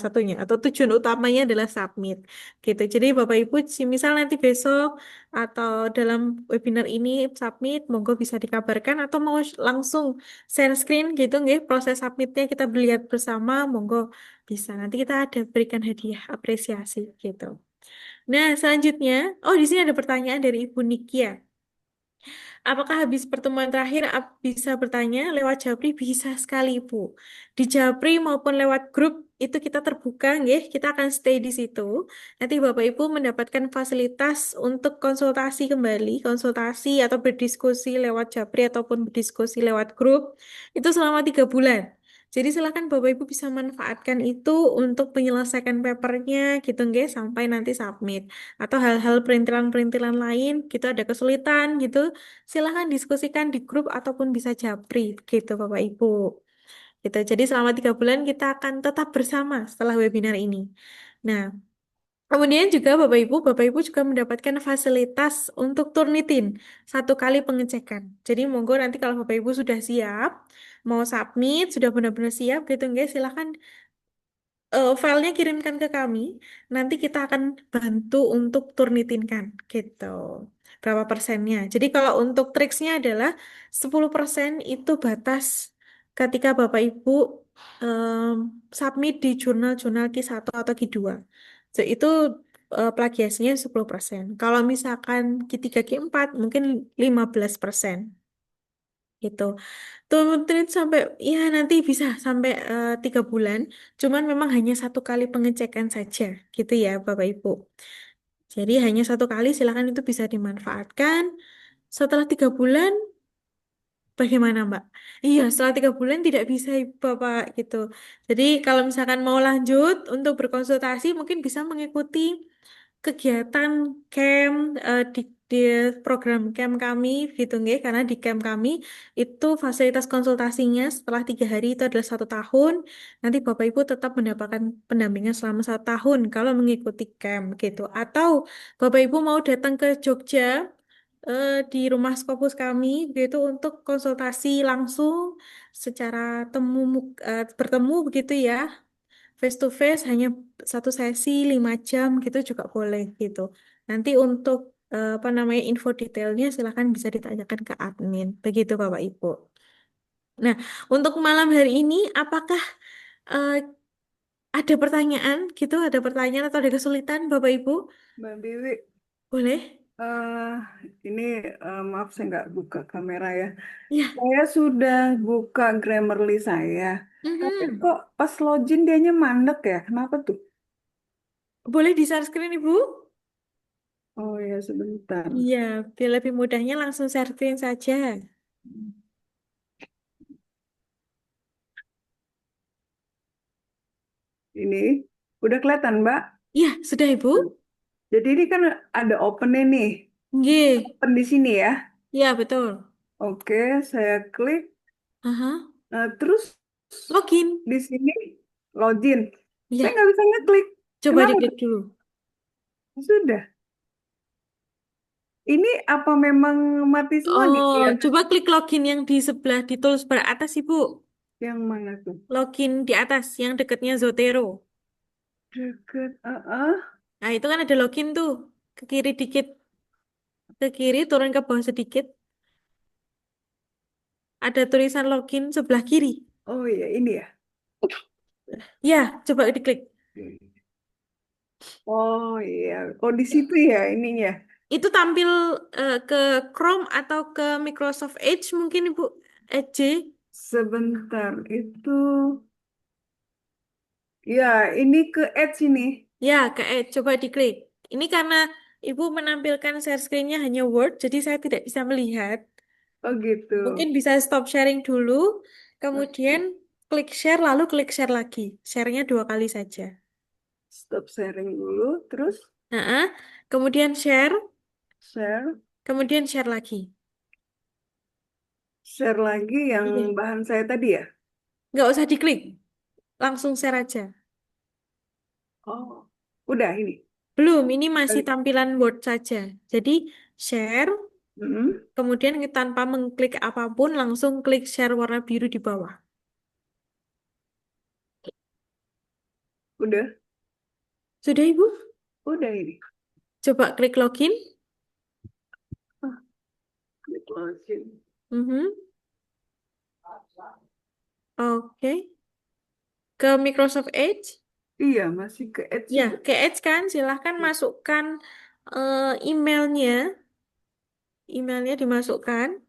satunya atau tujuan utamanya adalah submit. Gitu. Jadi Bapak Ibu, misal nanti besok atau dalam webinar ini submit, monggo bisa dikabarkan atau mau langsung share screen gitu nggih, proses submitnya kita lihat bersama, monggo bisa. Nanti kita ada berikan hadiah apresiasi gitu. Nah, selanjutnya, oh di sini ada pertanyaan dari Ibu Nikia. Apakah habis pertemuan terakhir bisa bertanya lewat Japri? Bisa sekali, Bu. Di Japri maupun lewat grup itu kita terbuka, nggih. Kita akan stay di situ. Nanti Bapak Ibu mendapatkan fasilitas untuk konsultasi kembali, konsultasi atau berdiskusi lewat Japri ataupun berdiskusi lewat grup itu selama 3 bulan. Jadi silakan Bapak Ibu bisa manfaatkan itu untuk menyelesaikan papernya gitu nggih sampai nanti submit atau hal-hal perintilan-perintilan lain gitu ada kesulitan gitu silahkan diskusikan di grup ataupun bisa japri gitu Bapak Ibu. Gitu. Jadi selama 3 bulan kita akan tetap bersama setelah webinar ini. Nah, Kemudian juga Bapak Ibu juga mendapatkan fasilitas untuk Turnitin 1 kali pengecekan. Jadi monggo nanti kalau Bapak Ibu sudah siap, mau submit, sudah benar-benar siap gitu guys, silahkan filenya kirimkan ke kami. Nanti kita akan bantu untuk turnitinkan gitu. Berapa persennya. Jadi kalau untuk triksnya adalah 10% itu batas ketika Bapak Ibu em, submit di jurnal-jurnal Q1 atau Q2. So, itu plagiasinya 10%. Kalau misalkan Q3, Q4 mungkin 15% gitu. Tuntut sampai ya nanti bisa sampai 3 bulan. Cuman memang hanya 1 kali pengecekan saja, gitu ya Bapak Ibu. Jadi hanya 1 kali, silakan itu bisa dimanfaatkan. Setelah 3 bulan, bagaimana Mbak? Iya, setelah 3 bulan tidak bisa Ibu, Bapak gitu. Jadi kalau misalkan mau lanjut untuk berkonsultasi, mungkin bisa mengikuti kegiatan camp di program camp kami gitu nggih, karena di camp kami itu fasilitas konsultasinya setelah 3 hari itu adalah 1 tahun. Nanti Bapak Ibu tetap mendapatkan pendampingan selama 1 tahun kalau mengikuti camp gitu. Atau Bapak Ibu mau datang ke Jogja di rumah Skopus kami gitu untuk konsultasi langsung secara bertemu begitu ya, face to face, hanya 1 sesi 5 jam gitu juga boleh gitu. Nanti untuk apa namanya info detailnya silahkan bisa ditanyakan ke admin. Begitu Bapak Ibu. Nah, untuk malam hari ini apakah eh, ada pertanyaan gitu? Ada pertanyaan atau ada kesulitan Bapak Ibu? Mbak Dewi, Boleh? eh ini maaf saya nggak buka kamera ya. Ya. Saya sudah buka Grammarly saya, tapi Mhm. kok pas login dianya mandek ya? Kenapa tuh? Boleh di share screen Ibu? Oh ya sebentar. Iya, biar lebih mudahnya langsung share screen saja. Ini udah kelihatan Mbak. Iya, sudah Ibu? Jadi ini kan ada open nih. Nggih. Open di sini ya. Iya, betul. Oke, saya klik. Aha. Terus Login. di sini login. Iya. Saya nggak bisa ngeklik. Coba Kenapa diklik tuh? dulu. Sudah. Ini apa memang mati semua nih? Oh, Iya. coba klik login yang di sebelah di toolbar atas, Ibu. Yang mana tuh? Login di atas, yang dekatnya Zotero. Deket, Nah, itu kan ada login tuh. Ke kiri dikit. Ke kiri, turun ke bawah sedikit. Ada tulisan login sebelah kiri. Oh iya, ini ya. Ya, coba diklik. Oh iya, oh di situ ya ininya. Itu tampil ke Chrome atau ke Microsoft Edge mungkin, Ibu. Edge. Sebentar, itu ya ini ke Edge ini. Ya, ke Edge. Coba diklik. Ini karena Ibu menampilkan share screen-nya hanya Word, jadi saya tidak bisa melihat. Oh gitu. Mungkin bisa stop sharing dulu, kemudian klik share, lalu klik share lagi. Share-nya 2 kali saja. Stop sharing dulu, terus Nah, kemudian share, share, kemudian share lagi. share lagi yang Iya. bahan saya tadi ya. Nggak usah diklik, langsung share aja. Oh, udah ini. Belum, ini masih tampilan Word saja. Jadi share, Mm-mm. kemudian tanpa mengklik apapun, langsung klik share warna biru di bawah. Udah, Sudah, Ibu? udah ini. Coba klik login. Klik login. Mhm. Oke. Ke Microsoft Edge. Iya, masih ke Edge Ya, juga. ke Edge kan, silahkan masukkan emailnya. Emailnya dimasukkan.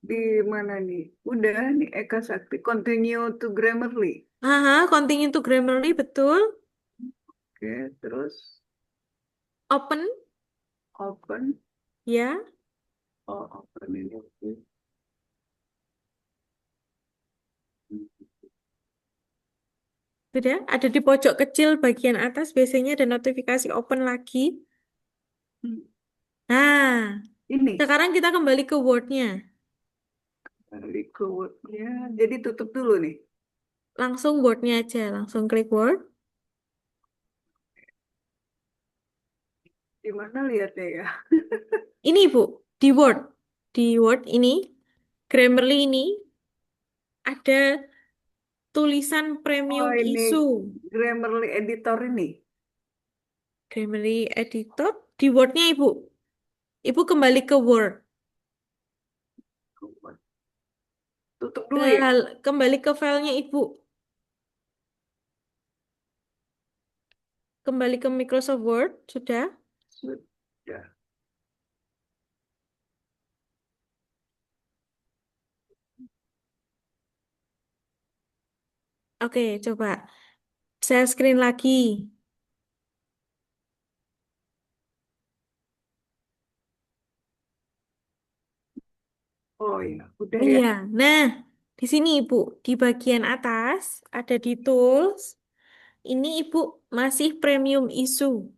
Di mana nih? Udah nih Eka Sakti. Continue to Grammarly. Aha, continue to Grammarly, betul. Oke, terus Open, open. ya. Oh, open ini. Oke. Sudah, ada di pojok kecil bagian atas, biasanya ada notifikasi open lagi. Hmm, Nah, Ini sekarang kita kembali ke Word-nya. dari keywordnya. Jadi tutup dulu nih. Langsung Word-nya aja, langsung klik Word. Di mana lihatnya ya? Ini Ibu, di Word. Di Word ini, Grammarly ini ada tulisan Oh, premium ini isu. Grammarly editor ini. Grammarly editor di Word-nya Ibu. Ibu kembali ke Word. Tutup dulu ya. Nah, kembali ke filenya Ibu. Kembali ke Microsoft Word, sudah? Sudah. Oke, coba. Share screen lagi. Oh ya, udah ya. Iya, nah di sini Ibu, di bagian atas ada di tools. Ini Ibu masih premium isu.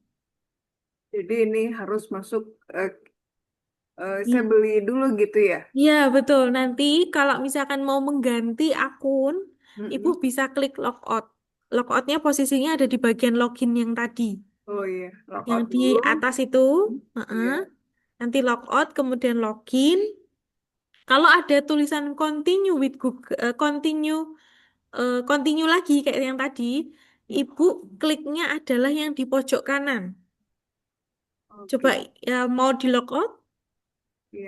Jadi ini harus masuk, saya I- beli dulu gitu ya. Iya, betul. Nanti kalau misalkan mau mengganti akun, Ibu Mm-mm. bisa klik logout. Logoutnya posisinya ada di bagian login yang tadi. Oh iya, Yang logout di dulu. atas itu, heeh. Iya. Nanti logout, kemudian login. Kalau ada tulisan continue with Google, continue lagi kayak yang tadi, Ibu kliknya adalah yang di pojok kanan. Coba Oke. ya, mau di logout,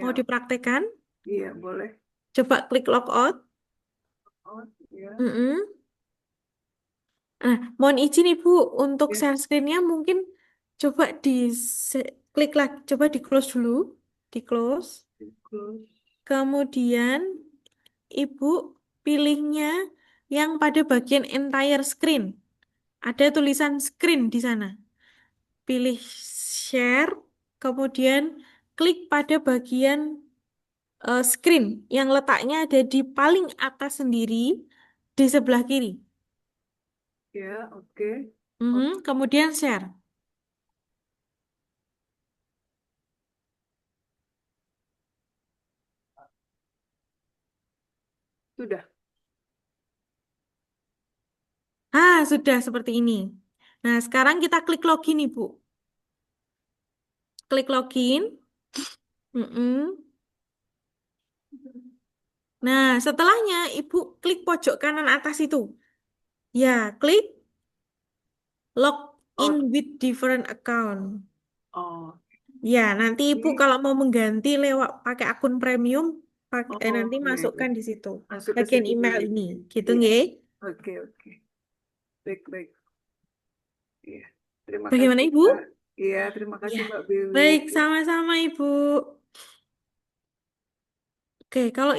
mau Iya, dipraktekkan, iya boleh. coba klik logout. Oh, iya. Mm-mm. Nah, mohon izin Ibu untuk Iya. share screen-nya mungkin coba di klik lagi, coba di close dulu, di close. Close. Kemudian Ibu pilihnya yang pada bagian entire screen. Ada tulisan screen di sana. Pilih share, kemudian klik pada bagian screen yang letaknya ada di paling atas sendiri di sebelah kiri. Ya, oke. Kemudian share. Sudah. Sudah seperti ini. Nah, sekarang kita klik login, Ibu. Klik login. Mm-mm. Nah, setelahnya Ibu klik pojok kanan atas itu. Ya, klik log in Oh, with different account. oh, Ya, nanti Ibu ini. kalau mau mengganti lewat pakai akun premium, Oh, nanti iya, iya. masukkan di situ. Masuk ke Bagian situ email dulu. ini, gitu Iya. nggih? Oke, oke. Baik, baik. Iya. Terima Bagaimana kasih, Ibu? Mbak. Iya, terima kasih, Ya, Mbak Billy. baik, sama-sama Ibu. Oke, kalau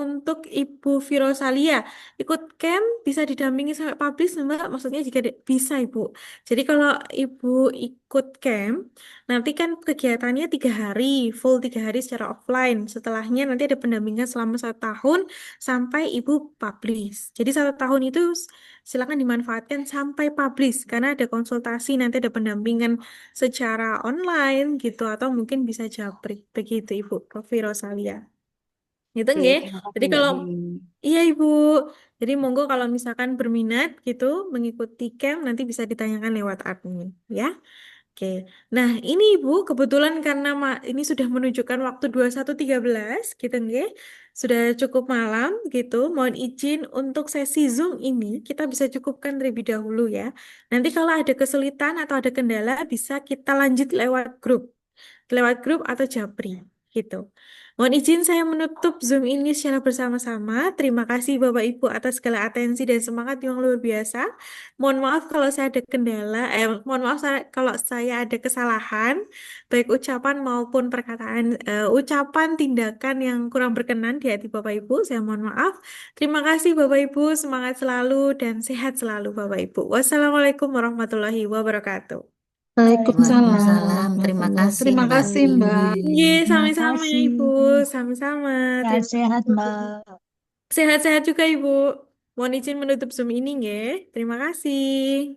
untuk Ibu Virosalia ikut camp bisa didampingi sampai publish, Mbak. Maksudnya jika bisa Ibu. Jadi kalau Ibu ikut camp, nanti kan kegiatannya 3 hari, full 3 hari secara offline. Setelahnya nanti ada pendampingan selama 1 tahun sampai Ibu publish. Jadi 1 tahun itu silakan dimanfaatkan sampai publish karena ada konsultasi, nanti ada pendampingan secara online gitu atau mungkin bisa japri. Begitu Ibu Virosalia. Gitu Oke, nggih. terima kasih, Jadi Mbak kalau Billy. iya Ibu, jadi monggo kalau misalkan berminat gitu mengikuti camp nanti bisa ditanyakan lewat admin ya. Oke. Nah, ini Ibu kebetulan karena ini sudah menunjukkan waktu 21.13 gitu nggih. Sudah cukup malam gitu. Mohon izin untuk sesi Zoom ini kita bisa cukupkan terlebih dahulu ya. Nanti kalau ada kesulitan atau ada kendala bisa kita lanjut lewat grup atau Japri gitu. Mohon izin saya menutup Zoom ini secara bersama-sama. Terima kasih Bapak Ibu atas segala atensi dan semangat yang luar biasa. Mohon maaf kalau saya ada kendala, mohon maaf kalau saya ada kesalahan, baik ucapan maupun perkataan, ucapan tindakan yang kurang berkenan di hati Bapak Ibu. Saya mohon maaf. Terima kasih Bapak Ibu, semangat selalu dan sehat selalu Bapak Ibu. Wassalamualaikum warahmatullahi wabarakatuh. Waalaikumsalam Waalaikumsalam. Terima warahmatullahi. kasih Terima Mbak kasih, Mbak. Billy. Iya, Terima sami-sama ya kasih. Ibu, sami-sama. Terima Sehat-sehat, Mbak. Sehat-sehat juga Ibu. Mohon izin menutup Zoom ini, nggih. Terima kasih.